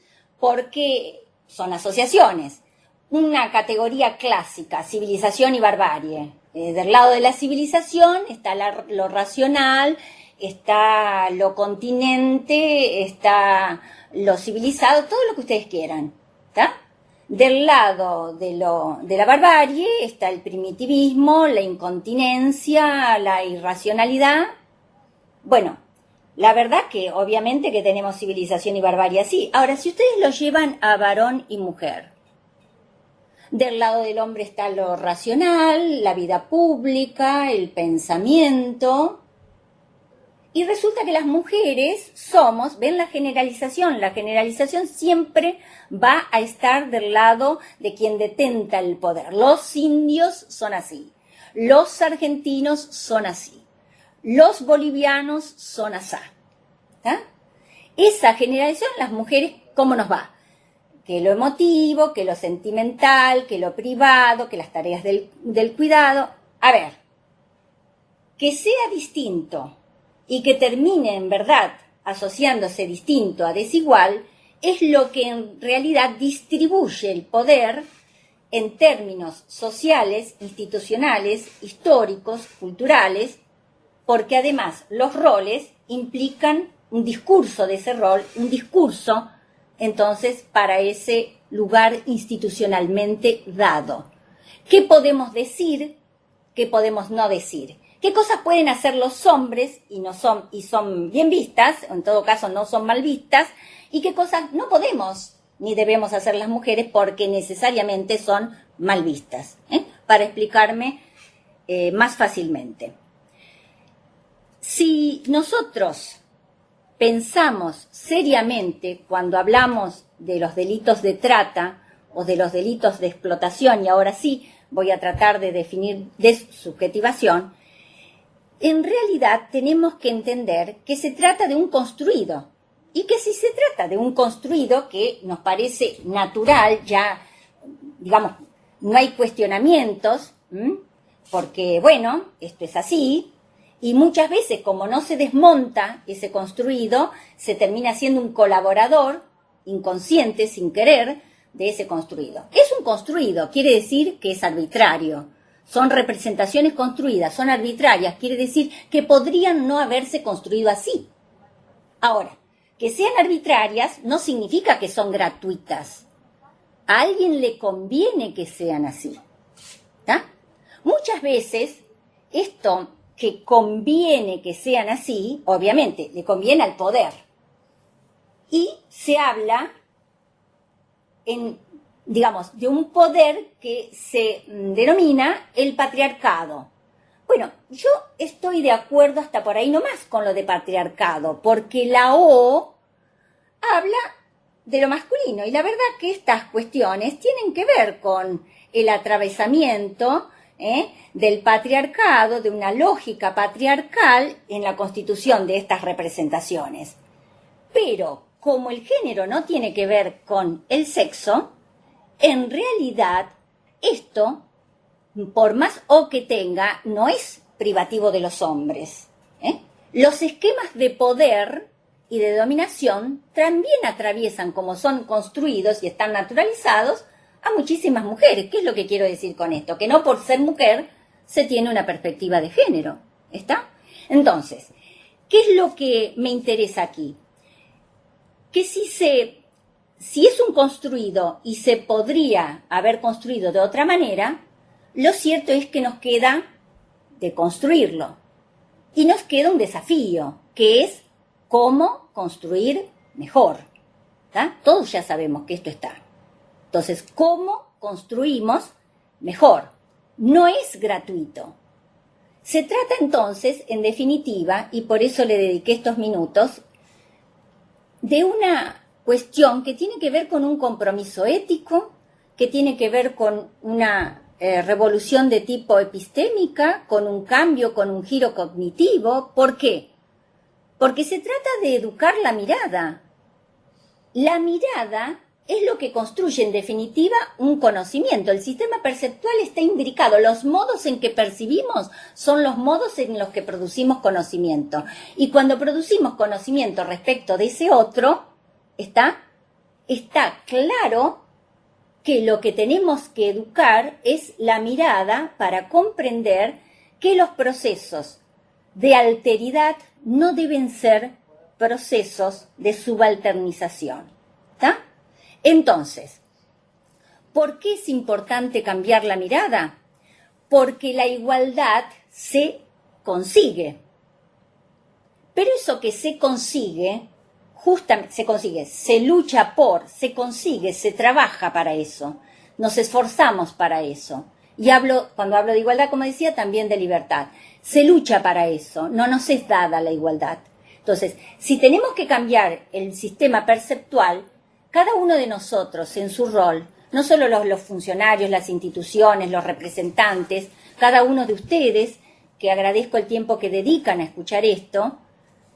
porque son asociaciones. Una categoría clásica, civilización y barbarie. Del lado de la civilización está lo racional, está lo continente, está lo civilizado, todo lo que ustedes quieran, ¿está? Del lado de la barbarie está el primitivismo, la incontinencia, la irracionalidad. Bueno, la verdad que obviamente que tenemos civilización y barbarie así. Ahora, si ustedes lo llevan a varón y mujer, del lado del hombre está lo racional, la vida pública, el pensamiento. Y resulta que las mujeres somos, ven la generalización siempre va a estar del lado de quien detenta el poder. Los indios son así, los argentinos son así, los bolivianos son asá. ¿Tá? Esa generalización, las mujeres, ¿cómo nos va? Que lo emotivo, que lo sentimental, que lo privado, que las tareas del cuidado. A ver, que sea distinto y que termine en verdad asociándose distinto a desigual, es lo que en realidad distribuye el poder en términos sociales, institucionales, históricos, culturales, porque además los roles implican un discurso de ese rol, un discurso entonces para ese lugar institucionalmente dado. ¿Qué podemos decir? ¿Qué podemos no decir? ¿Qué cosas pueden hacer los hombres y son bien vistas, o en todo caso no son mal vistas? ¿Y qué cosas no podemos ni debemos hacer las mujeres porque necesariamente son mal vistas? Para explicarme más fácilmente. Si nosotros pensamos seriamente cuando hablamos de los delitos de trata o de los delitos de explotación, y ahora sí voy a tratar de definir desubjetivación, en realidad tenemos que entender que se trata de un construido, y que si se trata de un construido que nos parece natural, ya, digamos, no hay cuestionamientos, porque, bueno, esto es así, y muchas veces, como no se desmonta ese construido, se termina siendo un colaborador inconsciente, sin querer, de ese construido. Es un construido, quiere decir que es arbitrario. Son representaciones construidas, son arbitrarias, quiere decir que podrían no haberse construido así. Ahora, que sean arbitrarias no significa que son gratuitas. A alguien le conviene que sean así. ¿Tá? Muchas veces esto que conviene que sean así, obviamente, le conviene al poder. Y se habla digamos, de un poder que se denomina el patriarcado. Bueno, yo estoy de acuerdo hasta por ahí nomás con lo de patriarcado, porque la O habla de lo masculino, y la verdad que estas cuestiones tienen que ver con el atravesamiento del patriarcado, de una lógica patriarcal en la constitución de estas representaciones. Pero como el género no tiene que ver con el sexo, en realidad esto, por más O que tenga, no es privativo de los hombres. Los esquemas de poder y de dominación también atraviesan, como son construidos y están naturalizados, a muchísimas mujeres. ¿Qué es lo que quiero decir con esto? Que no por ser mujer se tiene una perspectiva de género. ¿Está? Entonces, ¿qué es lo que me interesa aquí? Que si es un construido y se podría haber construido de otra manera, lo cierto es que nos queda de construirlo. Y nos queda un desafío, que es cómo construir mejor. ¿Tá? Todos ya sabemos que esto está. Entonces, ¿cómo construimos mejor? No es gratuito. Se trata entonces, en definitiva, y por eso le dediqué estos minutos, de una cuestión que tiene que ver con un compromiso ético, que tiene que ver con una revolución de tipo epistémica, con un cambio, con un giro cognitivo. ¿Por qué? Porque se trata de educar la mirada. La mirada es lo que construye en definitiva un conocimiento. El sistema perceptual está imbricado. Los modos en que percibimos son los modos en los que producimos conocimiento. Y cuando producimos conocimiento respecto de ese otro, está claro que lo que tenemos que educar es la mirada para comprender que los procesos de alteridad no deben ser procesos de subalternización. ¿Está? Entonces, ¿por qué es importante cambiar la mirada? Porque la igualdad se consigue. Pero eso que se consigue, justamente se consigue, se lucha por, se consigue, se trabaja para eso. Nos esforzamos para eso. Y cuando hablo de igualdad, como decía, también de libertad. Se lucha para eso, no nos es dada la igualdad. Entonces, si tenemos que cambiar el sistema perceptual, cada uno de nosotros en su rol, no solo los funcionarios, las instituciones, los representantes, cada uno de ustedes, que agradezco el tiempo que dedican a escuchar esto,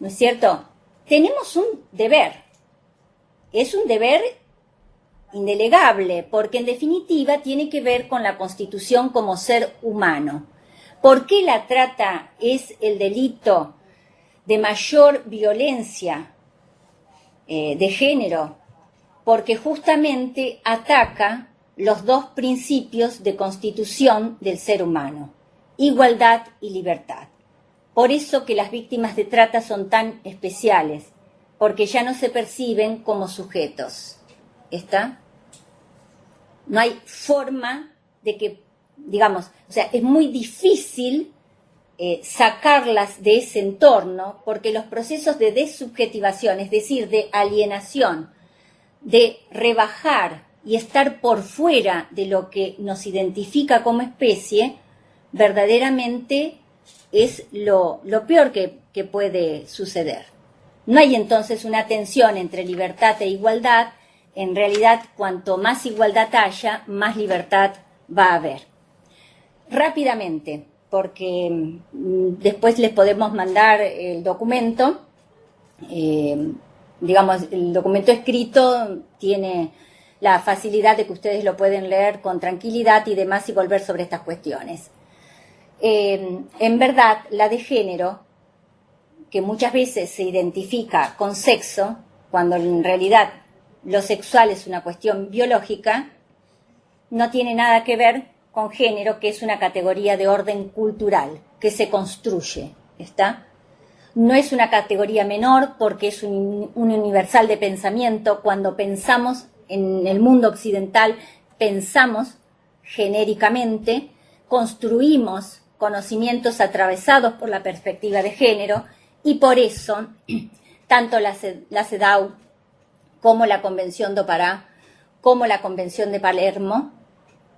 ¿no es cierto? Tenemos un deber. Es un deber indelegable, porque en definitiva tiene que ver con la constitución como ser humano. ¿Por qué la trata es el delito de mayor violencia de género? Porque justamente ataca los dos principios de constitución del ser humano, igualdad y libertad. Por eso que las víctimas de trata son tan especiales, porque ya no se perciben como sujetos. ¿Está? No hay forma de que, digamos, o sea, es muy difícil sacarlas de ese entorno, porque los procesos de desubjetivación, es decir, de alienación, de rebajar y estar por fuera de lo que nos identifica como especie, verdaderamente es lo peor que puede suceder. No hay entonces una tensión entre libertad e igualdad. En realidad, cuanto más igualdad haya, más libertad va a haber. Rápidamente, porque después les podemos mandar el documento. Digamos, el documento escrito tiene la facilidad de que ustedes lo pueden leer con tranquilidad y demás y volver sobre estas cuestiones. En verdad, la de género, que muchas veces se identifica con sexo, cuando en realidad lo sexual es una cuestión biológica, no tiene nada que ver con género, que es una categoría de orden cultural, que se construye, ¿está? No es una categoría menor porque es un universal de pensamiento. Cuando pensamos en el mundo occidental, pensamos genéricamente, construimos conocimientos atravesados por la perspectiva de género y por eso tanto la CEDAW como la Convención de Pará, como la Convención de Palermo,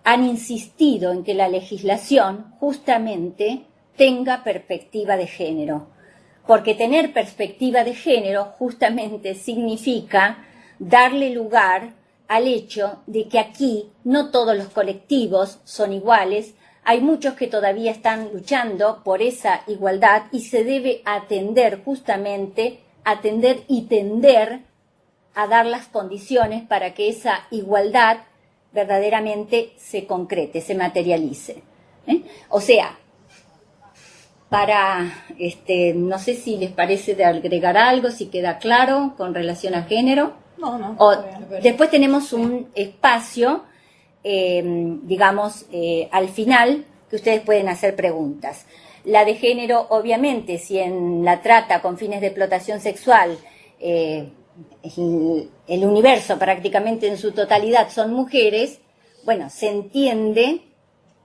han insistido en que la legislación justamente tenga perspectiva de género. Porque tener perspectiva de género justamente significa darle lugar al hecho de que aquí no todos los colectivos son iguales, hay muchos que todavía están luchando por esa igualdad y se debe atender justamente, atender y tender a dar las condiciones para que esa igualdad verdaderamente se concrete, se materialice. O sea, para, no sé si les parece de agregar algo, si queda claro con relación a género. No. Después tenemos un espacio, digamos, al final, que ustedes pueden hacer preguntas. La de género, obviamente, si en la trata con fines de explotación sexual, el universo prácticamente en su totalidad son mujeres, bueno, se entiende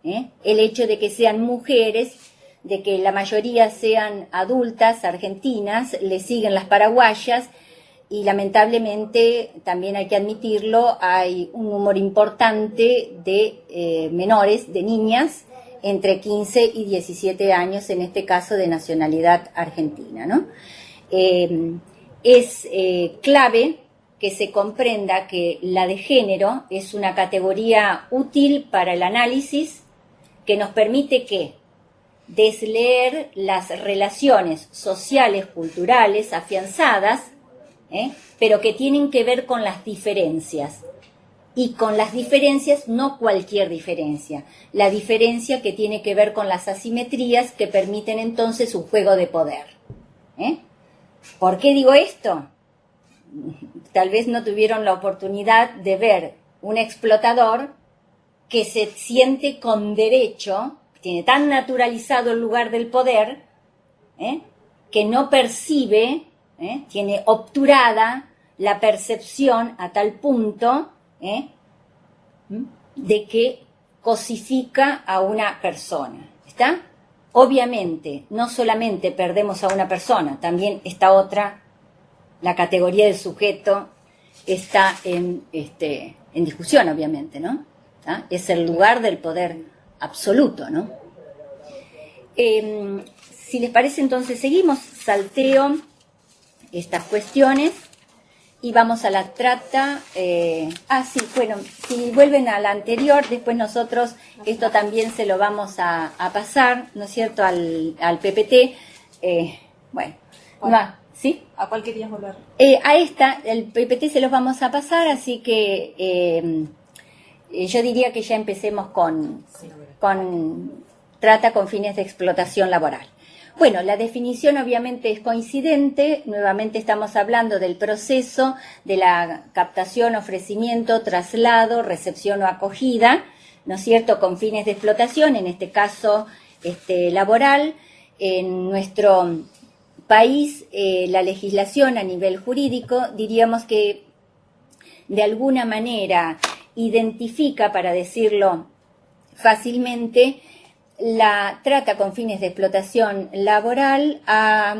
el hecho de que sean mujeres de que la mayoría sean adultas argentinas, le siguen las paraguayas y lamentablemente, también hay que admitirlo, hay un número importante de menores, de niñas, entre 15 y 17 años, en este caso de nacionalidad argentina, ¿no? Es clave que se comprenda que la de género es una categoría útil para el análisis que nos permite que desleer las relaciones sociales, culturales, afianzadas, pero que tienen que ver con las diferencias. Y con las diferencias, no cualquier diferencia, la diferencia que tiene que ver con las asimetrías que permiten entonces un juego de poder. ¿Por qué digo esto? Tal vez no tuvieron la oportunidad de ver un explotador que se siente con derecho, tiene tan naturalizado el lugar del poder, que no percibe, tiene obturada la percepción a tal punto de que cosifica a una persona. ¿Está? Obviamente, no solamente perdemos a una persona, también esta otra, la categoría del sujeto, está en discusión, obviamente, ¿no? ¿Ah? Es el lugar del poder absoluto, ¿no? Si les parece, entonces seguimos, salteo estas cuestiones y vamos a la trata. Sí, bueno, si vuelven a la anterior, después nosotros esto también se lo vamos a pasar, ¿no es cierto?, al PPT. Bueno, ¿sí? ¿A cuál querías volver? A esta, el PPT se los vamos a pasar, así que yo diría que ya empecemos con trata con fines de explotación laboral. Bueno, la definición obviamente es coincidente, nuevamente estamos hablando del proceso de la captación, ofrecimiento, traslado, recepción o acogida, ¿no es cierto?, con fines de explotación, en este caso laboral. En nuestro país, la legislación a nivel jurídico, diríamos que de alguna manera identifica, para decirlo fácilmente, la trata con fines de explotación laboral a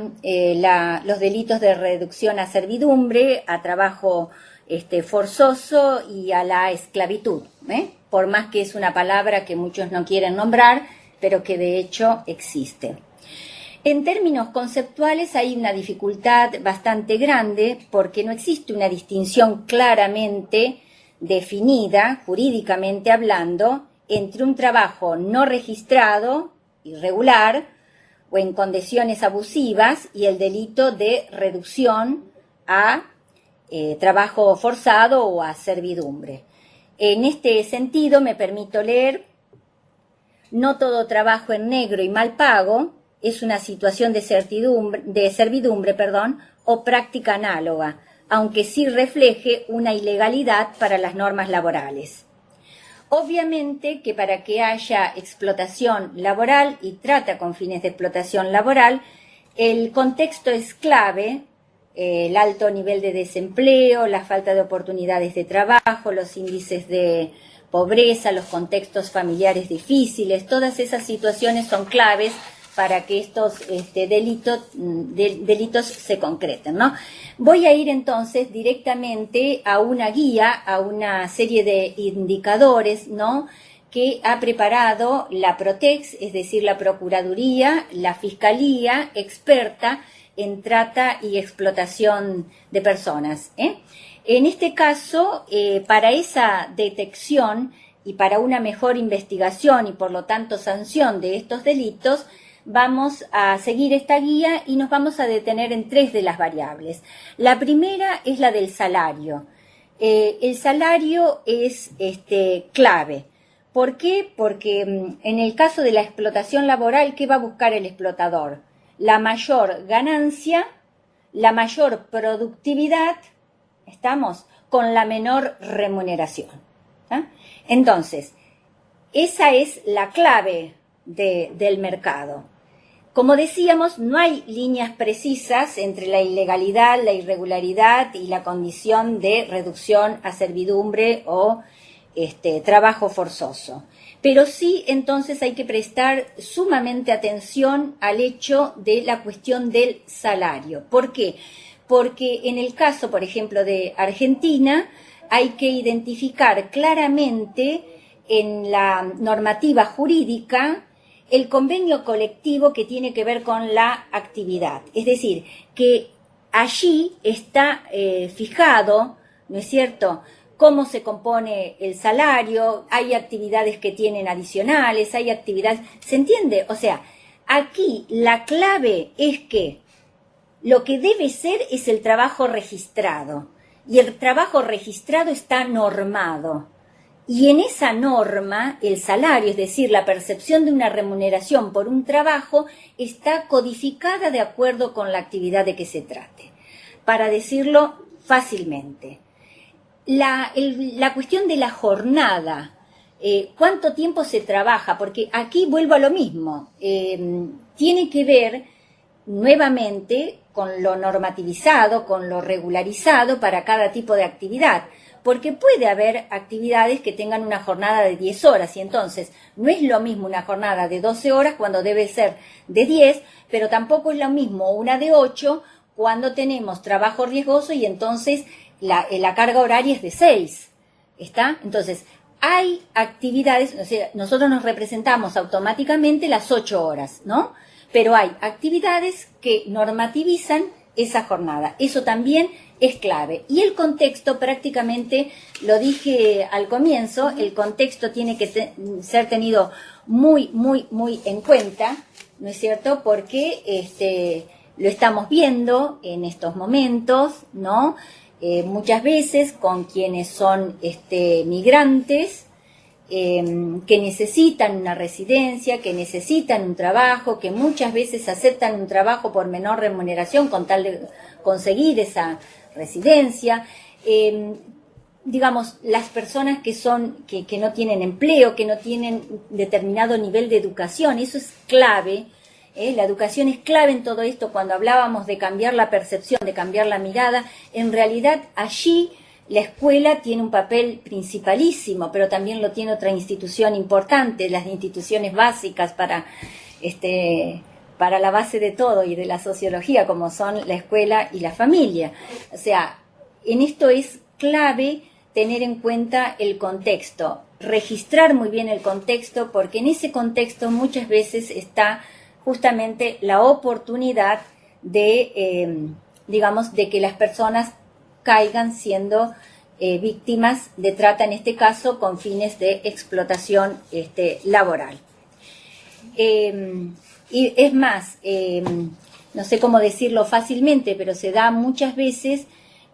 los delitos de reducción a servidumbre, a trabajo forzoso y a la esclavitud, por más que es una palabra que muchos no quieren nombrar, pero que de hecho existe. En términos conceptuales hay una dificultad bastante grande porque no existe una distinción claramente definida, jurídicamente hablando, entre un trabajo no registrado, irregular, o en condiciones abusivas, y el delito de reducción a trabajo forzado o a servidumbre. En este sentido, me permito leer: no todo trabajo en negro y mal pago es una situación de servidumbre, o práctica análoga, aunque sí refleje una ilegalidad para las normas laborales. Obviamente que para que haya explotación laboral y trata con fines de explotación laboral, el contexto es clave, el alto nivel de desempleo, la falta de oportunidades de trabajo, los índices de pobreza, los contextos familiares difíciles, todas esas situaciones son claves para que estos delitos se concreten, ¿no? Voy a ir entonces directamente a una guía, a una serie de indicadores, ¿no?, que ha preparado la Protex, es decir, la Procuraduría, la Fiscalía, experta en trata y explotación de personas. En este caso, para esa detección y para una mejor investigación y por lo tanto sanción de estos delitos, vamos a seguir esta guía y nos vamos a detener en 3 de las variables. La primera es la del salario. El salario es clave. ¿Por qué? Porque en el caso de la explotación laboral, ¿qué va a buscar el explotador? La mayor ganancia, la mayor productividad, ¿estamos?, con la menor remuneración. Entonces, esa es la clave del mercado. Como decíamos, no hay líneas precisas entre la ilegalidad, la irregularidad y la condición de reducción a servidumbre o trabajo forzoso. Pero sí, entonces hay que prestar sumamente atención al hecho de la cuestión del salario. ¿Por qué? Porque en el caso, por ejemplo, de Argentina, hay que identificar claramente en la normativa jurídica el convenio colectivo que tiene que ver con la actividad. Es decir, que allí está fijado, ¿no es cierto?, cómo se compone el salario, hay actividades que tienen adicionales, hay actividades, ¿se entiende? O sea, aquí la clave es que lo que debe ser es el trabajo registrado, y el trabajo registrado está normado. Y en esa norma, el salario, es decir, la percepción de una remuneración por un trabajo, está codificada de acuerdo con la actividad de que se trate. Para decirlo fácilmente, la cuestión de la jornada, cuánto tiempo se trabaja, porque aquí vuelvo a lo mismo, tiene que ver nuevamente con lo normativizado, con lo regularizado para cada tipo de actividad, porque puede haber actividades que tengan una jornada de 10 horas y entonces no es lo mismo una jornada de 12 horas cuando debe ser de 10, pero tampoco es lo mismo una de 8 cuando tenemos trabajo riesgoso y entonces la carga horaria es de 6, ¿está? Entonces, hay actividades, o sea, nosotros nos representamos automáticamente las 8 horas, ¿no? Pero hay actividades que normativizan esa jornada. Eso también es clave. Y el contexto, prácticamente, lo dije al comienzo, el contexto tiene que ser tenido muy, muy, muy en cuenta, ¿no es cierto? Porque lo estamos viendo en estos momentos, ¿no? Muchas veces con quienes son migrantes, que necesitan una residencia, que necesitan un trabajo, que muchas veces aceptan un trabajo por menor remuneración con tal de conseguir esa residencia. Digamos, las personas que no tienen empleo, que no tienen determinado nivel de educación, eso es clave. La educación es clave en todo esto. Cuando hablábamos de cambiar la percepción, de cambiar la mirada, en realidad allí la escuela tiene un papel principalísimo, pero también lo tiene otra institución importante, las instituciones básicas para la base de todo y de la sociología, como son la escuela y la familia. O sea, en esto es clave tener en cuenta el contexto, registrar muy bien el contexto, porque en ese contexto muchas veces está justamente la oportunidad de, digamos, de que las personas caigan siendo víctimas de trata, en este caso con fines de explotación laboral. Y es más, no sé cómo decirlo fácilmente, pero se da muchas veces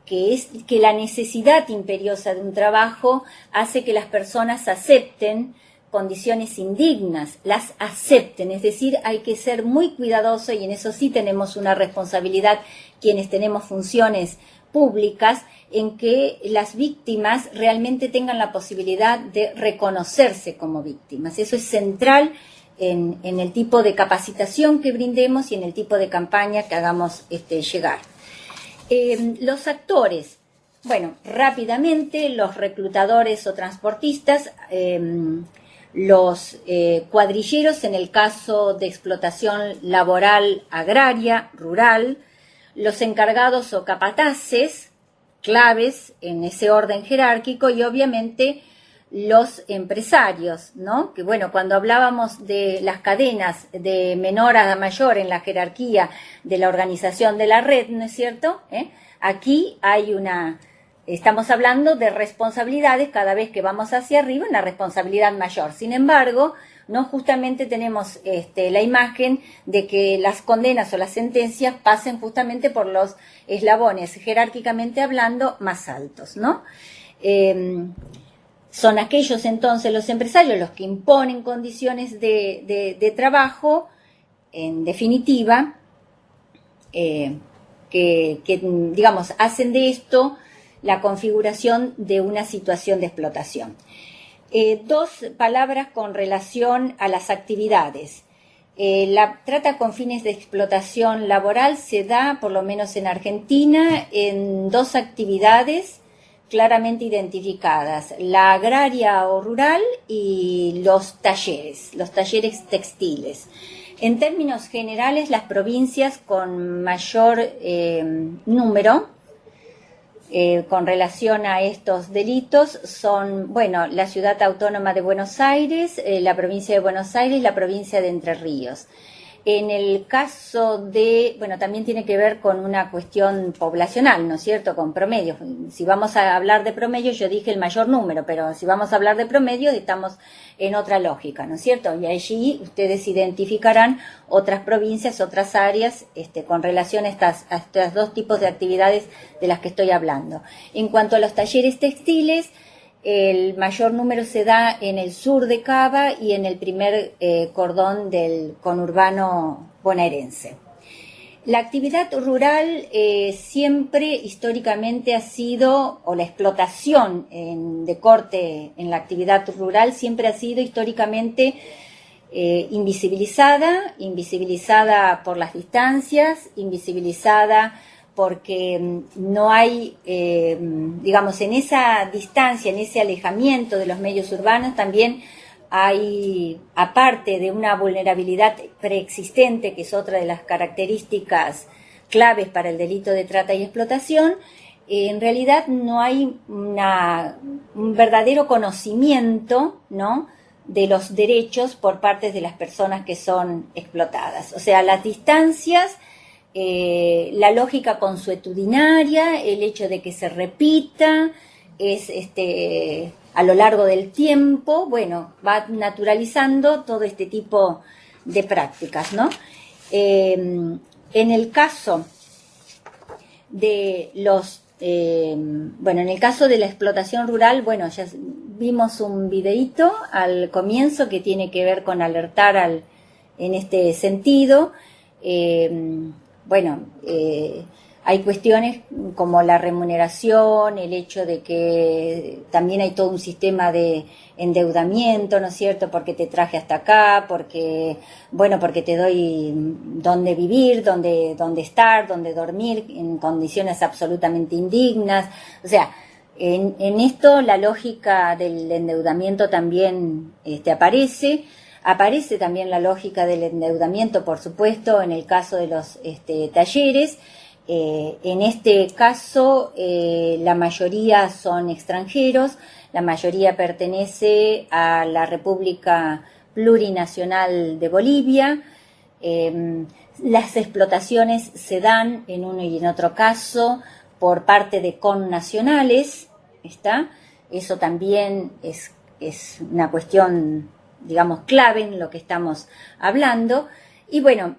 que la necesidad imperiosa de un trabajo hace que las personas acepten condiciones indignas, las acepten, es decir, hay que ser muy cuidadoso y en eso sí tenemos una responsabilidad quienes tenemos funciones públicas, en que las víctimas realmente tengan la posibilidad de reconocerse como víctimas. Eso es central en el tipo de capacitación que brindemos y en el tipo de campaña que hagamos llegar. Los actores, bueno, rápidamente, los reclutadores o transportistas, los cuadrilleros en el caso de explotación laboral agraria, rural, los encargados o capataces, claves en ese orden jerárquico, y obviamente los empresarios, ¿no? Que bueno, cuando hablábamos de las cadenas de menor a mayor en la jerarquía de la organización de la red, ¿no es cierto? Aquí hay estamos hablando de responsabilidades, cada vez que vamos hacia arriba, una responsabilidad mayor. Sin embargo, no justamente tenemos la imagen de que las condenas o las sentencias pasen justamente por los eslabones, jerárquicamente hablando, más altos, ¿no? Son aquellos entonces los empresarios los que imponen condiciones de trabajo, en definitiva, que digamos, hacen de esto la configuración de una situación de explotación. Dos palabras con relación a las actividades. La trata con fines de explotación laboral se da, por lo menos en Argentina, en dos actividades claramente identificadas: la agraria o rural y los talleres textiles. En términos generales, las provincias con mayor número con relación a estos delitos son, bueno, la Ciudad Autónoma de Buenos Aires, la provincia de Buenos Aires y la provincia de Entre Ríos. En el caso de, bueno, también tiene que ver con una cuestión poblacional, ¿no es cierto?, con promedios. Si vamos a hablar de promedios, yo dije el mayor número, pero si vamos a hablar de promedios, estamos en otra lógica, ¿no es cierto? Y allí ustedes identificarán otras provincias, otras áreas, con relación a estos dos tipos de actividades de las que estoy hablando. En cuanto a los talleres textiles, el mayor número se da en el sur de Cava y en el primer cordón del conurbano bonaerense. La actividad rural siempre históricamente ha sido, o la explotación de corte en la actividad rural siempre ha sido históricamente invisibilizada por las distancias, invisibilizada porque no hay, digamos, en esa distancia, en ese alejamiento de los medios urbanos, también hay, aparte de una vulnerabilidad preexistente, que es otra de las características claves para el delito de trata y explotación, en realidad no hay un verdadero conocimiento, ¿no?, de los derechos por parte de las personas que son explotadas. O sea, las distancias, la lógica consuetudinaria, el hecho de que se repita, es a lo largo del tiempo, bueno, va naturalizando todo este tipo de prácticas, ¿no? En el caso de en el caso de la explotación rural, bueno, ya vimos un videíto al comienzo que tiene que ver con alertar en este sentido. Hay cuestiones como la remuneración, el hecho de que también hay todo un sistema de endeudamiento, ¿no es cierto?, porque te traje hasta acá, porque te doy dónde vivir, dónde estar, dónde dormir, en condiciones absolutamente indignas. O sea, en esto la lógica del endeudamiento también aparece. Aparece también la lógica del endeudamiento, por supuesto, en el caso de los talleres. En este caso, la mayoría son extranjeros, la mayoría pertenece a la República Plurinacional de Bolivia. Las explotaciones se dan en uno y en otro caso por parte de connacionales, ¿está? Eso también es una cuestión, digamos, clave en lo que estamos hablando. Y bueno,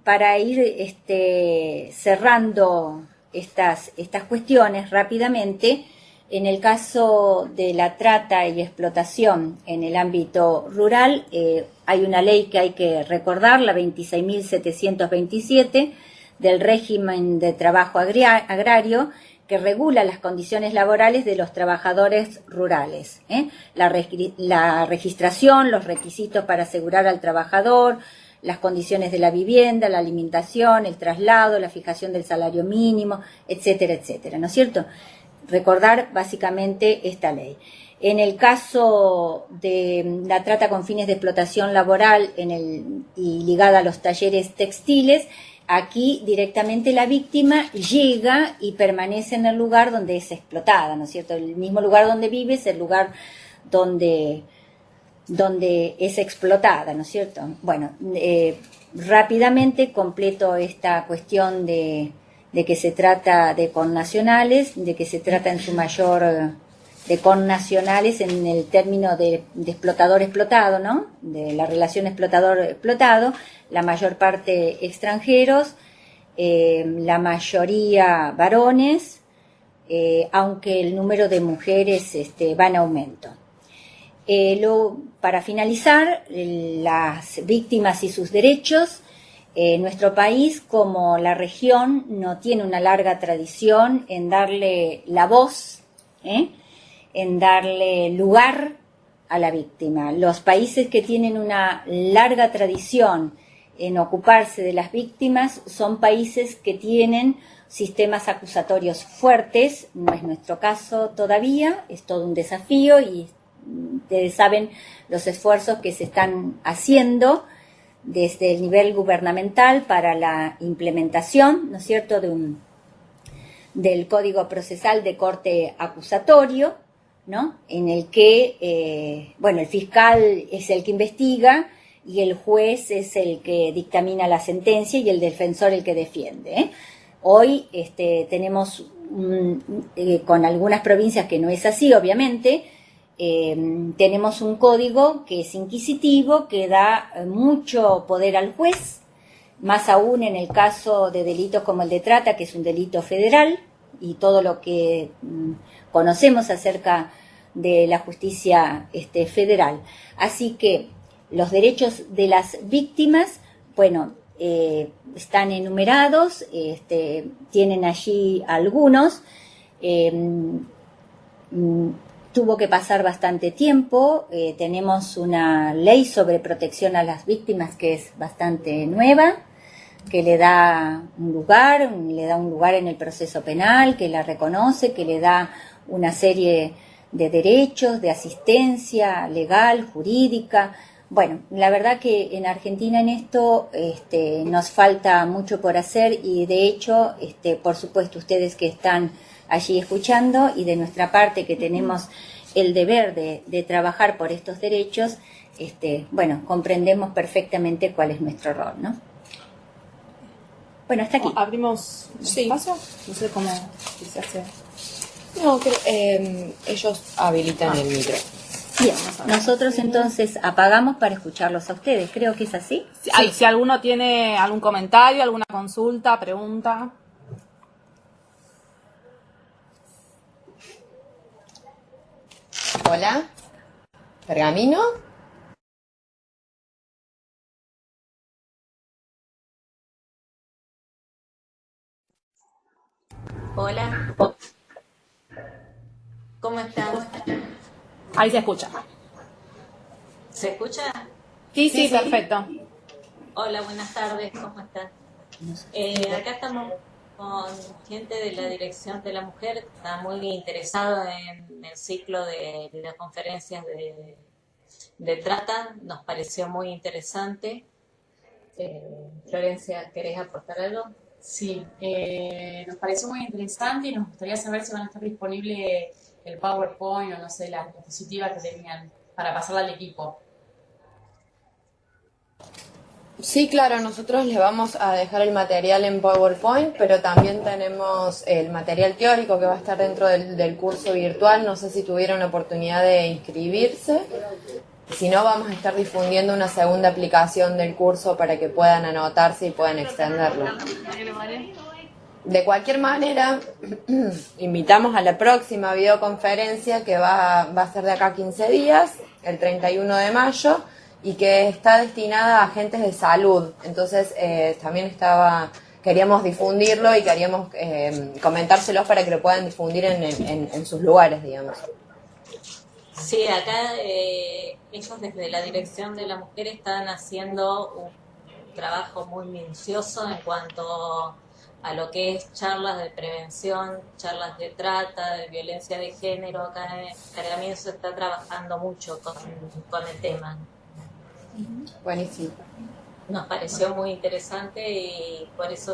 para ir cerrando estas cuestiones rápidamente, en el caso de la trata y explotación en el ámbito rural, hay una ley que hay que recordar, la 26.727 del régimen de trabajo agrario, que regula las condiciones laborales de los trabajadores rurales, la registración, los requisitos para asegurar al trabajador, las condiciones de la vivienda, la alimentación, el traslado, la fijación del salario mínimo, etcétera, etcétera, ¿no es cierto? Recordar básicamente esta ley. En el caso de la trata con fines de explotación laboral y ligada a los talleres textiles, aquí directamente la víctima llega y permanece en el lugar donde es explotada, ¿no es cierto? El mismo lugar donde vive es el lugar donde es explotada, ¿no es cierto? Bueno, rápidamente completo esta cuestión de que se trata de connacionales, de que se trata en su mayor de connacionales en el término de explotador-explotado, ¿no? De la relación explotador-explotado, la mayor parte extranjeros, la mayoría varones, aunque el número de mujeres va en aumento. Para finalizar, las víctimas y sus derechos. Nuestro país, como la región, no tiene una larga tradición en darle la voz, en darle lugar a la víctima. Los países que tienen una larga tradición en ocuparse de las víctimas son países que tienen sistemas acusatorios fuertes. No es nuestro caso todavía, es todo un desafío y ustedes saben los esfuerzos que se están haciendo desde el nivel gubernamental para la implementación, ¿no es cierto?, del Código Procesal de Corte Acusatorio, ¿no?, en el que, el fiscal es el que investiga y el juez es el que dictamina la sentencia y el defensor el que defiende, ¿eh? Hoy tenemos, con algunas provincias que no es así, obviamente, tenemos un código que es inquisitivo, que da mucho poder al juez, más aún en el caso de delitos como el de trata, que es un delito federal, y todo lo que conocemos acerca de la justicia federal. Así que los derechos de las víctimas, están enumerados, tienen allí algunos. Tuvo que pasar bastante tiempo. Tenemos una ley sobre protección a las víctimas que es bastante nueva, que le da un lugar en el proceso penal, que la reconoce, que le da una serie de derechos, de asistencia legal, jurídica. Bueno, la verdad que en Argentina en esto nos falta mucho por hacer y de hecho, por supuesto, ustedes que están allí escuchando y de nuestra parte que tenemos el deber de trabajar por estos derechos, comprendemos perfectamente cuál es nuestro rol, ¿no? Bueno, hasta aquí. ¿Abrimos espacio? No sé cómo se hace. No, ellos habilitan el micro. Bien, nosotros entonces apagamos para escucharlos a ustedes, creo que es así. Si alguno tiene algún comentario, alguna consulta, pregunta. Hola, ¿Pergamino? Hola, ¿cómo están? Ahí se escucha. ¿Se escucha? Sí, perfecto. Hola, buenas tardes, ¿cómo están? Acá estamos con gente de la Dirección de la Mujer, que está muy interesado en el ciclo de videoconferencias de trata, nos pareció muy interesante. Florencia, ¿querés aportar algo? Sí, nos pareció muy interesante y nos gustaría saber si van a estar disponible el PowerPoint o no sé, las diapositivas que tenían para pasarla al equipo. Sí, claro, nosotros les vamos a dejar el material en PowerPoint, pero también tenemos el material teórico que va a estar dentro del curso virtual. No sé si tuvieron la oportunidad de inscribirse. Si no, vamos a estar difundiendo una segunda aplicación del curso para que puedan anotarse y puedan extenderlo. De cualquier manera, invitamos a la próxima videoconferencia que va a ser de acá a 15 días, el 31 de mayo, y que está destinada a agentes de salud. Entonces, también queríamos difundirlo y queríamos comentárselos para que lo puedan difundir en sus lugares, digamos. Sí, acá ellos desde la Dirección de la Mujer están haciendo un trabajo muy minucioso en cuanto a lo que es charlas de prevención, charlas de trata, de violencia de género. Acá en Pergamino se está trabajando mucho con el tema. Buenísimo. Nos pareció muy interesante y por eso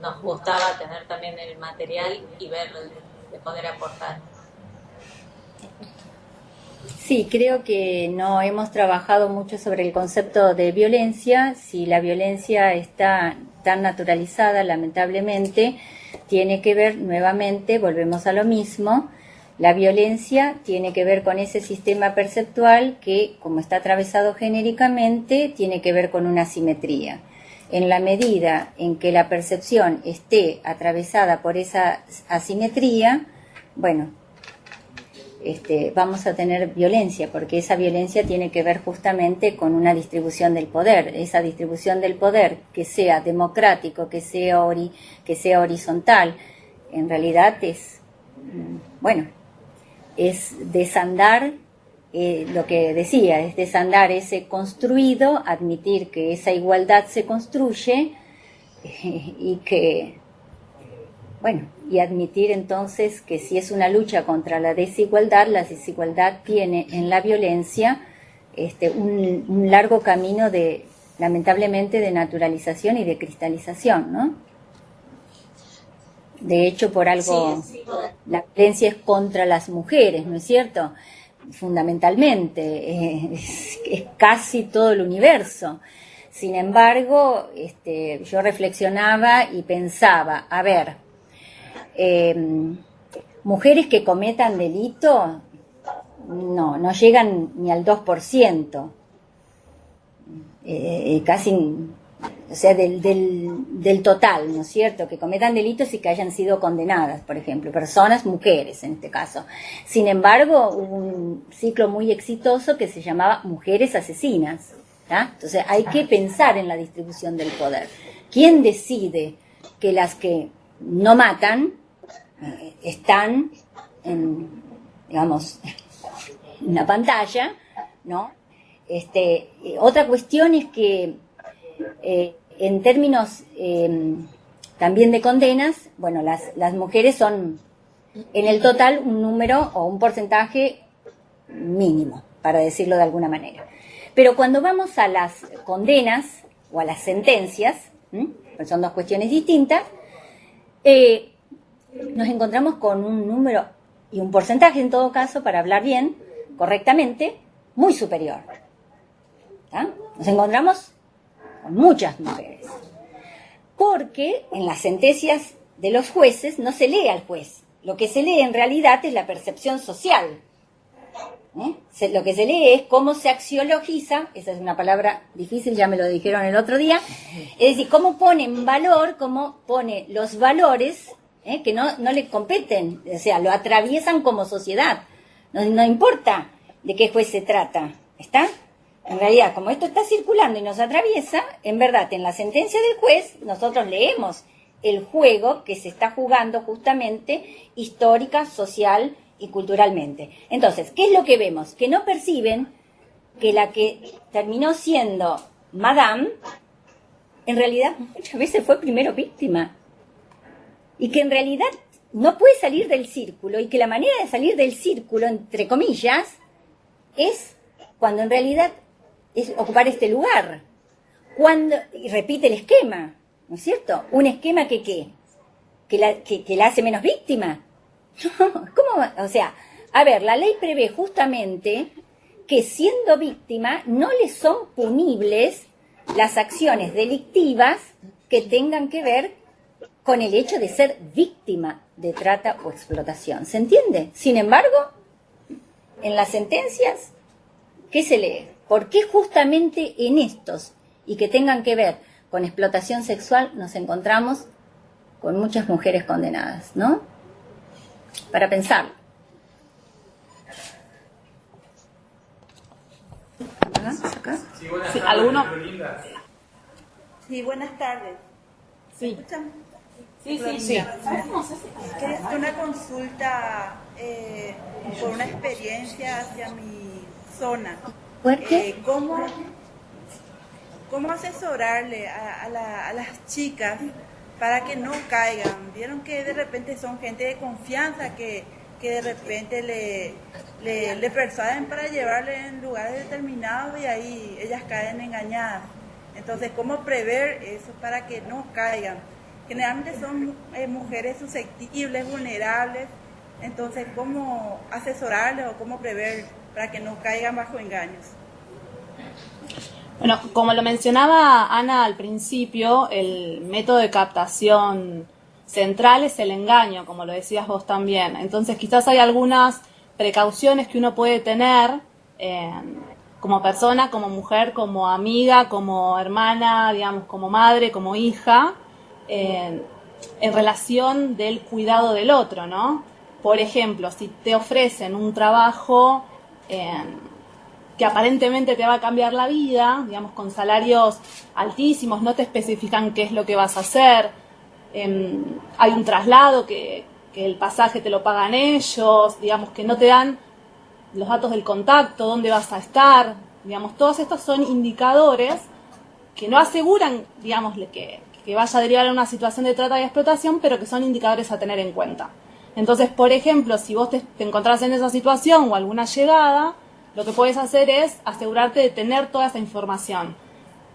nos gustaba tener también el material y ver de poder aportar. Sí, creo que no hemos trabajado mucho sobre el concepto de violencia. Si la violencia está tan naturalizada, lamentablemente, tiene que ver nuevamente, volvemos a lo mismo, la violencia tiene que ver con ese sistema perceptual que, como está atravesado genéricamente, tiene que ver con una asimetría. En la medida en que la percepción esté atravesada por esa asimetría, vamos a tener violencia, porque esa violencia tiene que ver justamente con una distribución del poder. Esa distribución del poder, que sea democrático, que sea horizontal, en realidad es desandar lo que decía, es desandar ese construido, admitir que esa igualdad se construye y que, bueno, y admitir entonces que si es una lucha contra la desigualdad tiene en la violencia un largo camino de, lamentablemente, de naturalización y de cristalización, ¿no? De hecho, por algo, la violencia es contra las mujeres, ¿no es cierto? Fundamentalmente, es casi todo el universo. Sin embargo, yo reflexionaba y pensaba, a ver, mujeres que cometan delito, no llegan ni al 2%, casi, o sea, del total, ¿no es cierto?, que cometan delitos y que hayan sido condenadas, por ejemplo, personas, mujeres en este caso. Sin embargo, hubo un ciclo muy exitoso que se llamaba Mujeres Asesinas, ¿tá? Entonces hay que pensar en la distribución del poder. ¿Quién decide que las que no matan están en, digamos, en la pantalla, ¿no? Otra cuestión es que en términos también de condenas, bueno, las mujeres son en el total un número o un porcentaje mínimo, para decirlo de alguna manera. Pero cuando vamos a las condenas o a las sentencias, pues son dos cuestiones distintas, nos encontramos con un número y un porcentaje, en todo caso, para hablar bien, correctamente, muy superior. ¿Tá? Nos encontramos con muchas mujeres. Porque en las sentencias de los jueces no se lee al juez. Lo que se lee en realidad es la percepción social. Lo que se lee es cómo se axiologiza, esa es una palabra difícil, ya me lo dijeron el otro día, es decir, cómo pone en valor, cómo pone los valores que no le competen, o sea, lo atraviesan como sociedad. No importa de qué juez se trata, ¿está? En realidad, como esto está circulando y nos atraviesa, en verdad, en la sentencia del juez, nosotros leemos el juego que se está jugando justamente histórica, social y culturalmente. Entonces, ¿qué es lo que vemos? Que no perciben que la que terminó siendo Madame, en realidad muchas veces fue primero víctima. Y que en realidad no puede salir del círculo, y que la manera de salir del círculo, entre comillas, es cuando en realidad es ocupar este lugar. Y repite el esquema, ¿no es cierto? Un esquema que la hace menos víctima. ¿Cómo? O sea, a ver, la ley prevé justamente que siendo víctima no le son punibles las acciones delictivas que tengan que ver con el hecho de ser víctima de trata o explotación. ¿Se entiende? Sin embargo, en las sentencias, ¿qué se lee? ¿Por qué justamente en estos y que tengan que ver con explotación sexual nos encontramos con muchas mujeres condenadas, ¿no? Para pensar. ¿Acá? Sí, buenas tardes. ¿Alguno? Sí, buenas tardes. Sí. ¿Me escuchan? Sí. Quería hacer una consulta por una experiencia hacia mi zona. ¿Por qué? ¿Cómo asesorarle a las chicas para que no caigan? Vieron que de repente son gente de confianza que de repente le persuaden para llevarle en lugares determinados y ahí ellas caen engañadas. Entonces, ¿cómo prever eso para que no caigan? Generalmente son mujeres susceptibles, vulnerables. Entonces, ¿cómo asesorarles o cómo prever para que no caigan bajo engaños? Bueno, como lo mencionaba Ana al principio, el método de captación central es el engaño, como lo decías vos también. Entonces, quizás hay algunas precauciones que uno puede tener como persona, como mujer, como amiga, como hermana, digamos, como madre, como hija, en relación del cuidado del otro, ¿no? Por ejemplo, si te ofrecen un trabajo que aparentemente te va a cambiar la vida, digamos, con salarios altísimos, no te especifican qué es lo que vas a hacer, hay un traslado que el pasaje te lo pagan ellos, digamos, que no te dan los datos del contacto, dónde vas a estar, digamos, todos estos son indicadores que no aseguran, digamos, que que vaya a derivar en una situación de trata y explotación, pero que son indicadores a tener en cuenta. Entonces, por ejemplo, si vos te encontrás en esa situación o alguna llegada, lo que puedes hacer es asegurarte de tener toda esa información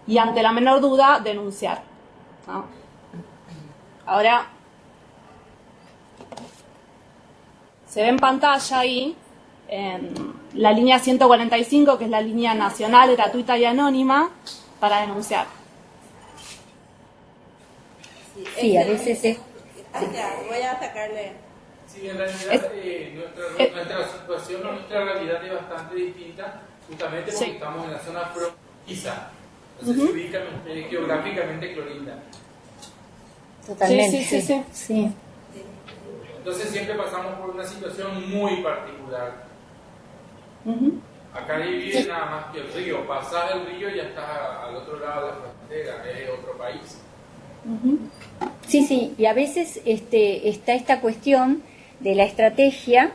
y ante la menor duda denunciar, ¿no? Ahora, se ve en pantalla ahí en la línea 145, que es la línea nacional, gratuita y anónima, para denunciar. Sí, a veces es... Gracias, voy a sacarle. Sí, en realidad nuestra situación, nuestra realidad es bastante distinta, justamente porque estamos en la zona fronteriza. Entonces se ubica geográficamente Clorinda. Totalmente, sí. Entonces siempre pasamos por una situación muy particular. Acá divide nada más que el río. Pasás el río y ya estás al otro lado de la frontera, es otro país. Sí, y a veces está esta cuestión de la estrategia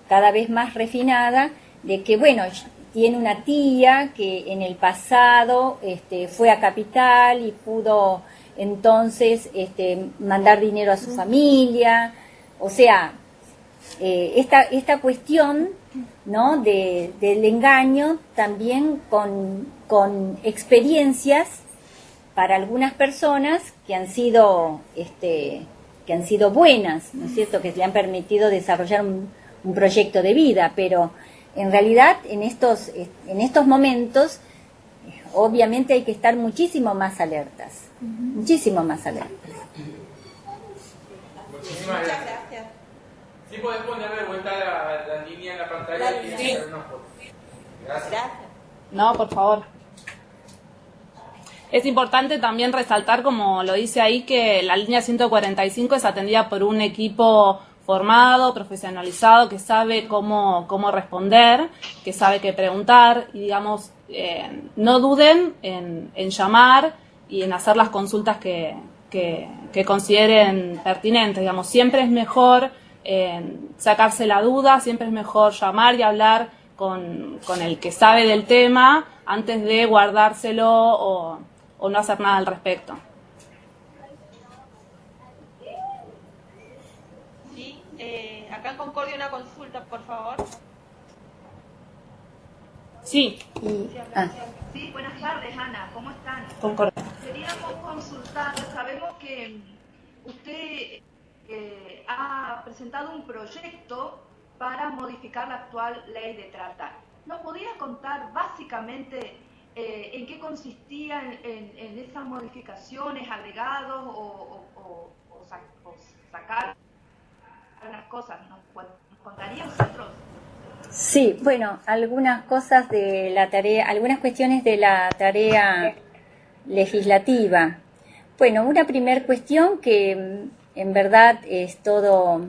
cada vez más refinada, de que, bueno, tiene una tía que en el pasado fue a Capital y pudo entonces mandar dinero a su familia. O sea, esta cuestión, ¿no?, del engaño también con experiencias para algunas personas que han sido buenas, ¿no es cierto?, que le han permitido desarrollar un proyecto de vida, pero en realidad en estos momentos obviamente hay que estar muchísimo más alertas, muchísimo más alertas. Muchísimas gracias. ¿Sí podés poner de vuelta la línea en la pantalla y hacer una foto? Gracias. No, por favor. Es importante también resaltar, como lo dice ahí, que la línea 145 es atendida por un equipo formado, profesionalizado, que sabe cómo responder, que sabe qué preguntar, y digamos, no duden en llamar y en hacer las consultas que consideren pertinentes. Digamos, siempre es mejor sacarse la duda, siempre es mejor llamar y hablar con el que sabe del tema antes de guardárselo o no hacer nada al respecto. Sí, acá en Concordia una consulta, por favor. Sí. Sí, buenas tardes, Ana, ¿cómo están? Concordia. Queríamos consultar, sabemos que usted ha presentado un proyecto para modificar la actual ley de trata. ¿Nos podría contar básicamente en qué consistían en esas modificaciones, agregados o sacar unas cosas? ¿Nos contaría nosotros? Sí, bueno, algunas cosas de la tarea, algunas cuestiones de la tarea legislativa. Bueno, una primera cuestión que en verdad es todo,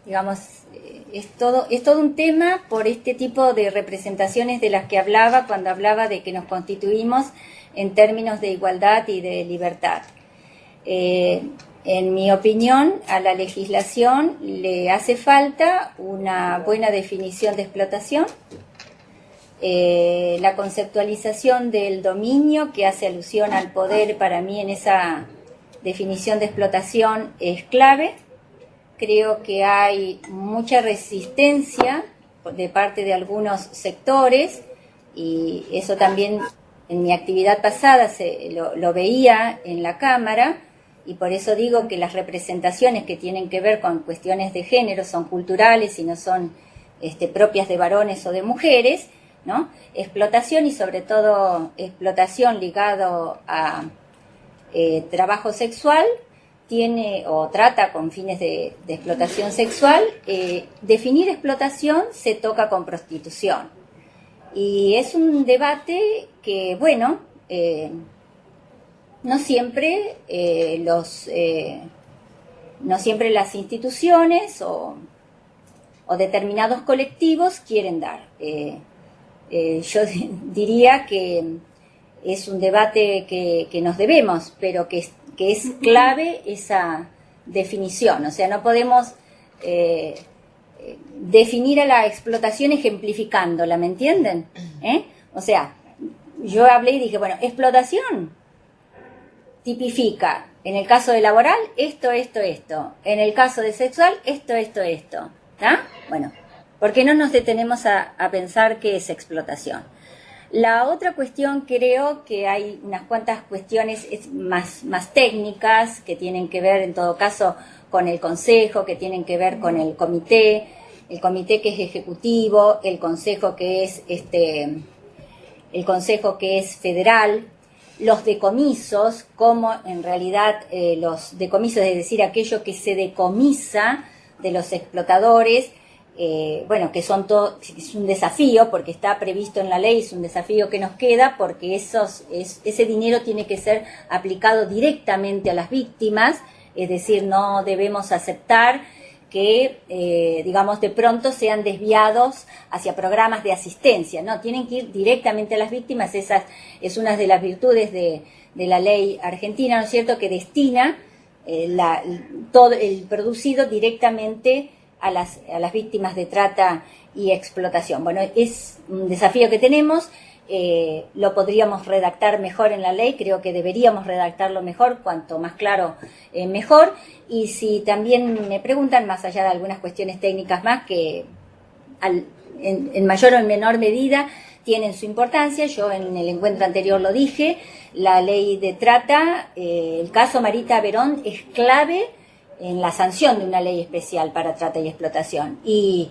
digamos, es todo un tema por este tipo de representaciones de las que hablaba cuando hablaba de que nos constituimos en términos de igualdad y de libertad. En mi opinión, a la legislación le hace falta una buena definición de explotación, la conceptualización del dominio que hace alusión al poder, para mí en esa definición de explotación es clave. Creo que hay mucha resistencia de parte de algunos sectores y eso también en mi actividad pasada lo veía en la Cámara, y por eso digo que las representaciones que tienen que ver con cuestiones de género son culturales y no son propias de varones o de mujeres, ¿no? Explotación, y sobre todo explotación ligado a trabajo sexual, tiene o trata con fines de explotación sexual. Definir explotación se toca con prostitución. Y es un debate que, bueno, no siempre las instituciones o determinados colectivos quieren dar. Yo diría que es un debate que nos debemos, pero que es clave esa definición. O sea, no podemos definir a la explotación ejemplificándola, ¿me entienden? O sea, yo hablé y dije, bueno, explotación tipifica en el caso de laboral, esto. En el caso de sexual, esto. ¿Está? Bueno, ¿por qué no nos detenemos a pensar qué es explotación? La otra cuestión, creo que hay unas cuantas cuestiones más técnicas que tienen que ver, en todo caso, con el consejo, que tienen que ver con el comité que es ejecutivo, el consejo que es federal, los decomisos, como en realidad los decomisos, es decir, aquello que se decomisa de los explotadores, que son todo, es un desafío porque está previsto en la ley, es un desafío que nos queda porque ese dinero tiene que ser aplicado directamente a las víctimas, es decir, no debemos aceptar que, de pronto sean desviados hacia programas de asistencia, ¿no? Tienen que ir directamente a las víctimas. Esa es una de las virtudes de la ley argentina, ¿no es cierto?, que destina todo el producido directamente a las víctimas de trata y explotación. Bueno, es un desafío que tenemos, lo podríamos redactar mejor en la ley, creo que deberíamos redactarlo mejor, cuanto más claro, mejor. Y si también me preguntan, más allá de algunas cuestiones técnicas más, que en mayor o en menor medida tienen su importancia, yo en el encuentro anterior lo dije, la ley de trata, el caso Marita Verón es clave en la sanción de una ley especial para trata y explotación. Y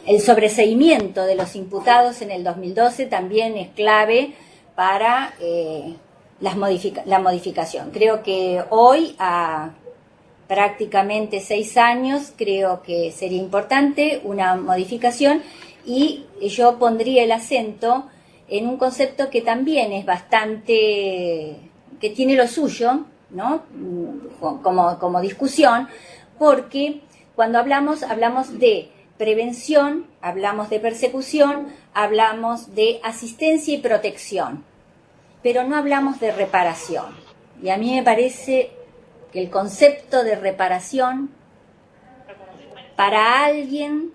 el sobreseimiento de los imputados en el 2012 también es clave para la modificación. Creo que hoy, a prácticamente 6 años, creo que sería importante una modificación, y yo pondría el acento en un concepto que también es bastante, que tiene lo suyo, ¿no?, como discusión, porque cuando hablamos de prevención, hablamos de persecución, hablamos de asistencia y protección, pero no hablamos de reparación. Y a mí me parece que el concepto de reparación para alguien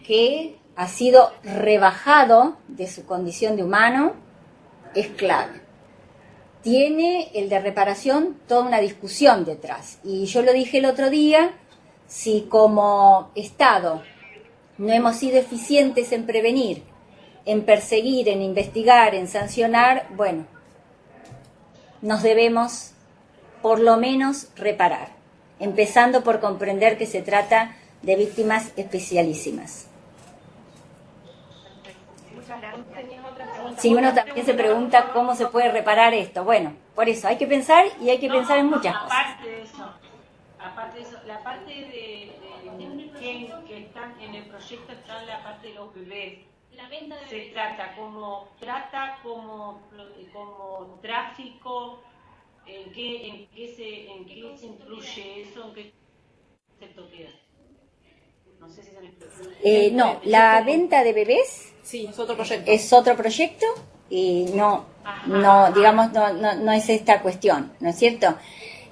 que ha sido rebajado de su condición de humano es clave. Tiene el de reparación toda una discusión detrás. Y yo lo dije el otro día, si como Estado no hemos sido eficientes en prevenir, en perseguir, en investigar, en sancionar, bueno, nos debemos por lo menos reparar, empezando por comprender que se trata de víctimas especialísimas. Si uno también se pregunta cómo se puede reparar esto, bueno, por eso hay que pensar, y hay que pensar en muchas cosas. Aparte de eso, la parte de que están en el proyecto está la parte de los bebés. Se trata como tráfico, ¿en qué se incluye eso? ¿En qué concepto queda? No sé si se me explica. No, la venta de bebés sí, es otro proyecto. Es otro proyecto y no es esta cuestión, ¿no es cierto?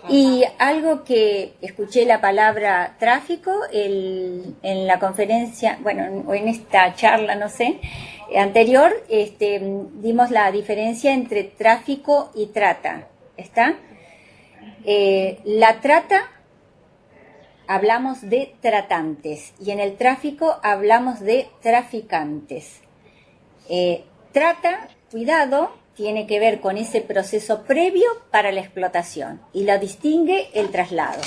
Y algo que escuché la palabra tráfico en la conferencia, bueno, o en esta charla, no sé, anterior, dimos la diferencia entre tráfico y trata, ¿está? La trata, hablamos de tratantes, y en el tráfico hablamos de traficantes. Trata, cuidado, tiene que ver con ese proceso previo para la explotación, y lo distingue el traslado.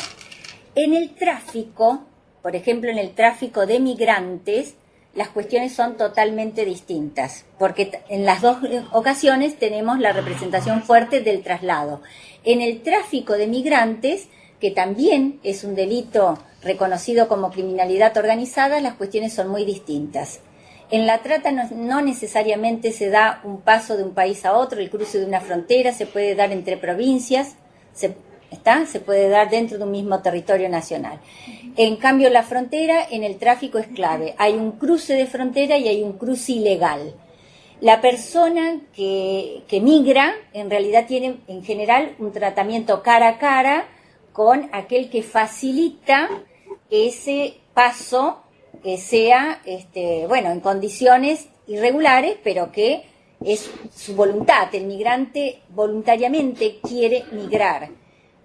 En el tráfico, por ejemplo, en el tráfico de migrantes, las cuestiones son totalmente distintas, porque en las dos ocasiones tenemos la representación fuerte del traslado. En el tráfico de migrantes, que también es un delito reconocido como criminalidad organizada, las cuestiones son muy distintas. En la trata no necesariamente se da un paso de un país a otro, el cruce de una frontera se puede dar entre provincias, se puede dar dentro de un mismo territorio nacional. En cambio, la frontera en el tráfico es clave. Hay un cruce de frontera y hay un cruce ilegal. La persona que migra en realidad tiene en general un tratamiento cara a cara con aquel que facilita ese paso, que sea, en condiciones irregulares, pero que es su voluntad. El migrante voluntariamente quiere migrar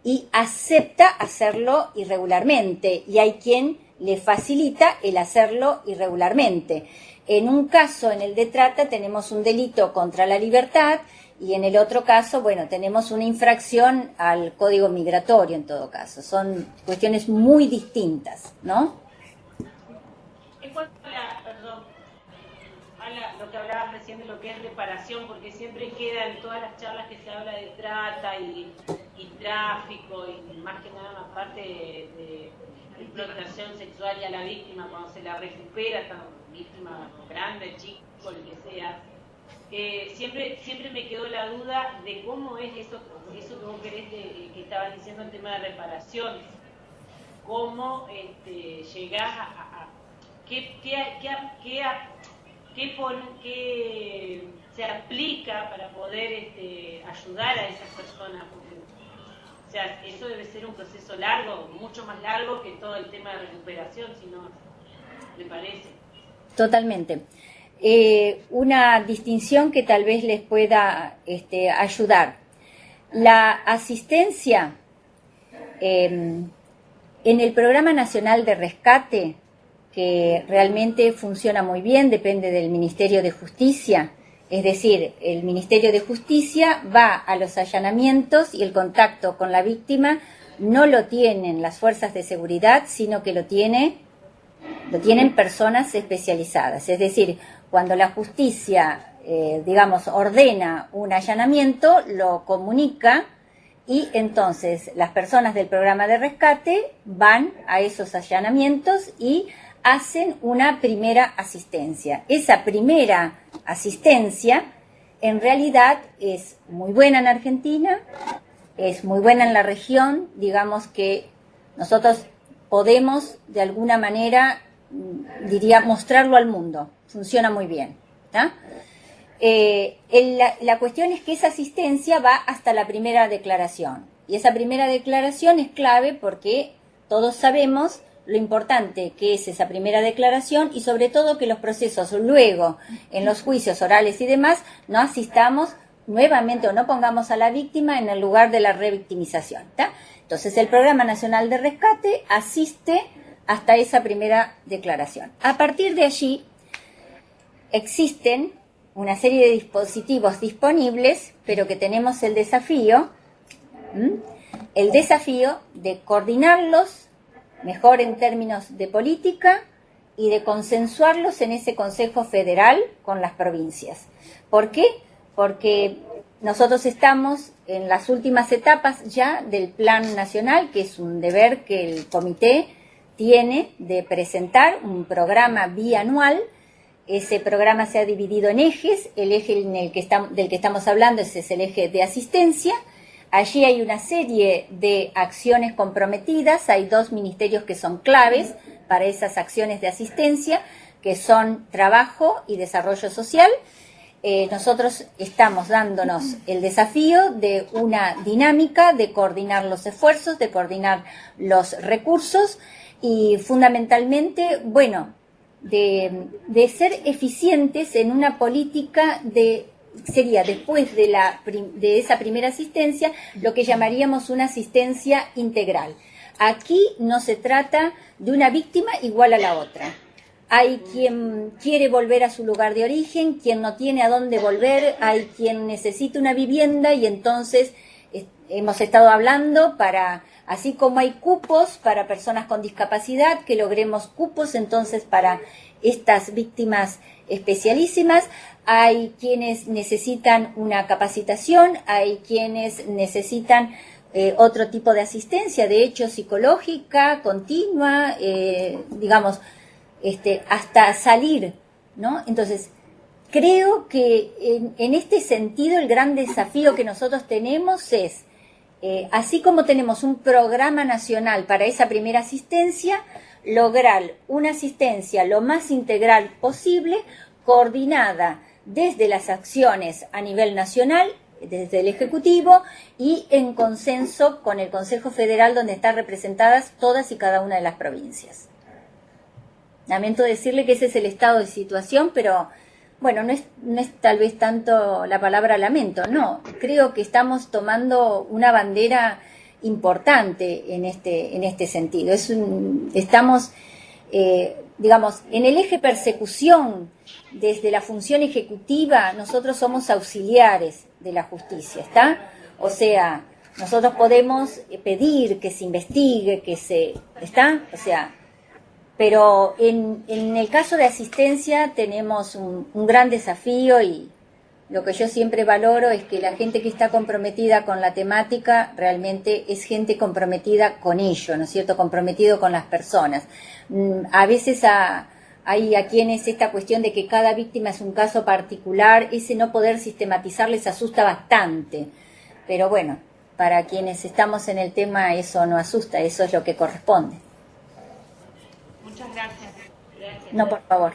y acepta hacerlo irregularmente, y hay quien le facilita el hacerlo irregularmente. En un caso, en el de trata, tenemos un delito contra la libertad, y en el otro caso, bueno, tenemos una infracción al código migratorio en todo caso. Son cuestiones muy distintas, ¿no? En cuanto a lo que hablabas recién de lo que es reparación, porque siempre queda en todas las charlas que se habla de trata y tráfico, y más que nada una parte de explotación sexual y a la víctima cuando se la recupera, tan víctima grande, chico, el que sea. Siempre me quedó la duda de cómo es eso que vos querés, que estabas diciendo en tema de reparaciones. Cómo llegás a qué se aplica para poder ayudar a esas personas. Porque, o sea, eso debe ser un proceso largo, mucho más largo que todo el tema de recuperación, si no, me parece. Totalmente. Una distinción que tal vez les pueda ayudar. La asistencia en el Programa Nacional de Rescate, que realmente funciona muy bien, depende del Ministerio de Justicia. Es decir, el Ministerio de Justicia va a los allanamientos y el contacto con la víctima no lo tienen las fuerzas de seguridad, sino que lo tienen personas especializadas. Es decir, cuando la justicia, ordena un allanamiento, lo comunica, y entonces las personas del programa de rescate van a esos allanamientos y hacen una primera asistencia. Esa primera asistencia en realidad es muy buena en Argentina, es muy buena en la región. Digamos que nosotros podemos de alguna manera, diría, mostrarlo al mundo. Funciona muy bien, ¿tá? La cuestión es que esa asistencia va hasta la primera declaración, y esa primera declaración es clave porque todos sabemos lo importante que es esa primera declaración, y sobre todo que los procesos luego, en los juicios orales y demás, no asistamos nuevamente o no pongamos a la víctima en el lugar de la revictimización, ¿tá? Entonces el Programa Nacional de Rescate asiste hasta esa primera declaración. A partir de allí existen una serie de dispositivos disponibles, pero que tenemos el desafío de coordinarlos mejor en términos de política y de consensuarlos en ese Consejo Federal con las provincias. ¿Por qué? Porque nosotros estamos en las últimas etapas ya del Plan Nacional, que es un deber que el comité tiene de presentar un programa bianual. Ese programa se ha dividido en ejes. El eje del que estamos hablando es el eje de asistencia. Allí hay una serie de acciones comprometidas. Hay 2 ministerios que son claves para esas acciones de asistencia, que son Trabajo y Desarrollo Social. Nosotros estamos dándonos el desafío de una dinámica de coordinar los esfuerzos, de coordinar los recursos y fundamentalmente, de ser eficientes en una política sería después de esa primera asistencia, lo que llamaríamos una asistencia integral. Aquí no se trata de una víctima igual a la otra. Hay quien quiere volver a su lugar de origen, quien no tiene a dónde volver, hay quien necesita una vivienda, y entonces hemos estado hablando así como hay cupos para personas con discapacidad, que logremos cupos entonces para estas víctimas especialísimas. Hay quienes necesitan una capacitación, hay quienes necesitan otro tipo de asistencia, de hecho psicológica, continua, hasta salir, ¿no? Entonces, creo que en este sentido el gran desafío que nosotros tenemos es, así como tenemos un programa nacional para esa primera asistencia, lograr una asistencia lo más integral posible, coordinada desde las acciones a nivel nacional, desde el Ejecutivo, y en consenso con el Consejo Federal, donde están representadas todas y cada una de las provincias. Lamento decirle que ese es el estado de situación, pero Bueno, no es tal vez tanto la palabra lamento, no. Creo que estamos tomando una bandera importante en este sentido. Estamos, digamos, en el eje persecución, desde la función ejecutiva, nosotros somos auxiliares de la justicia, ¿está? O sea, nosotros podemos pedir que se investigue, ¿está? O sea, pero en el caso de asistencia tenemos un gran desafío y lo que yo siempre valoro es que la gente que está comprometida con la temática realmente es gente comprometida con ello, ¿no es cierto? Comprometido con las personas. A veces hay a quienes esta cuestión de que cada víctima es un caso particular, ese no poder sistematizar les asusta bastante. Pero bueno, para quienes estamos en el tema eso no asusta, eso es lo que corresponde. Muchas gracias. No, por favor.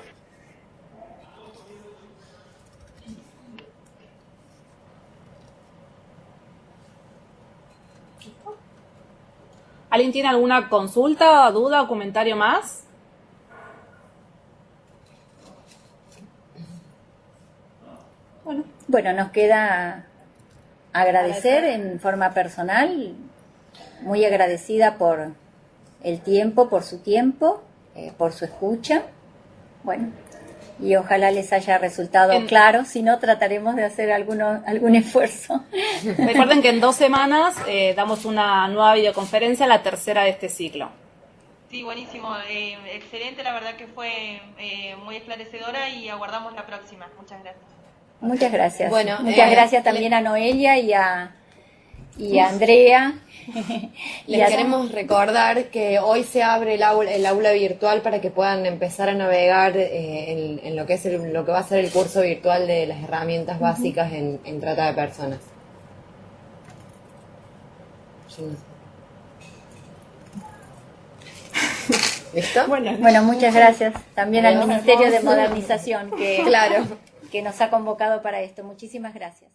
¿Alguien tiene alguna consulta, duda o comentario más? Bueno, nos queda agradecer en forma personal, muy agradecida por el tiempo, por su tiempo, por su escucha. Bueno, y ojalá les haya resultado claro, si no trataremos de hacer algún esfuerzo. Recuerden que en 2 semanas damos una nueva videoconferencia, la tercera de este ciclo. Sí, buenísimo. Excelente, la verdad que fue muy esclarecedora y aguardamos la próxima. Muchas gracias. Muchas gracias. Bueno, muchas gracias también a Noelia y a Andrea. Les queremos recordar que hoy se abre el aula virtual para que puedan empezar a navegar en lo que es lo que va a ser el curso virtual de las herramientas básicas en trata de personas. ¿Listo? Bueno, muchas gracias también al Ministerio de Modernización que nos ha convocado para esto. Muchísimas gracias.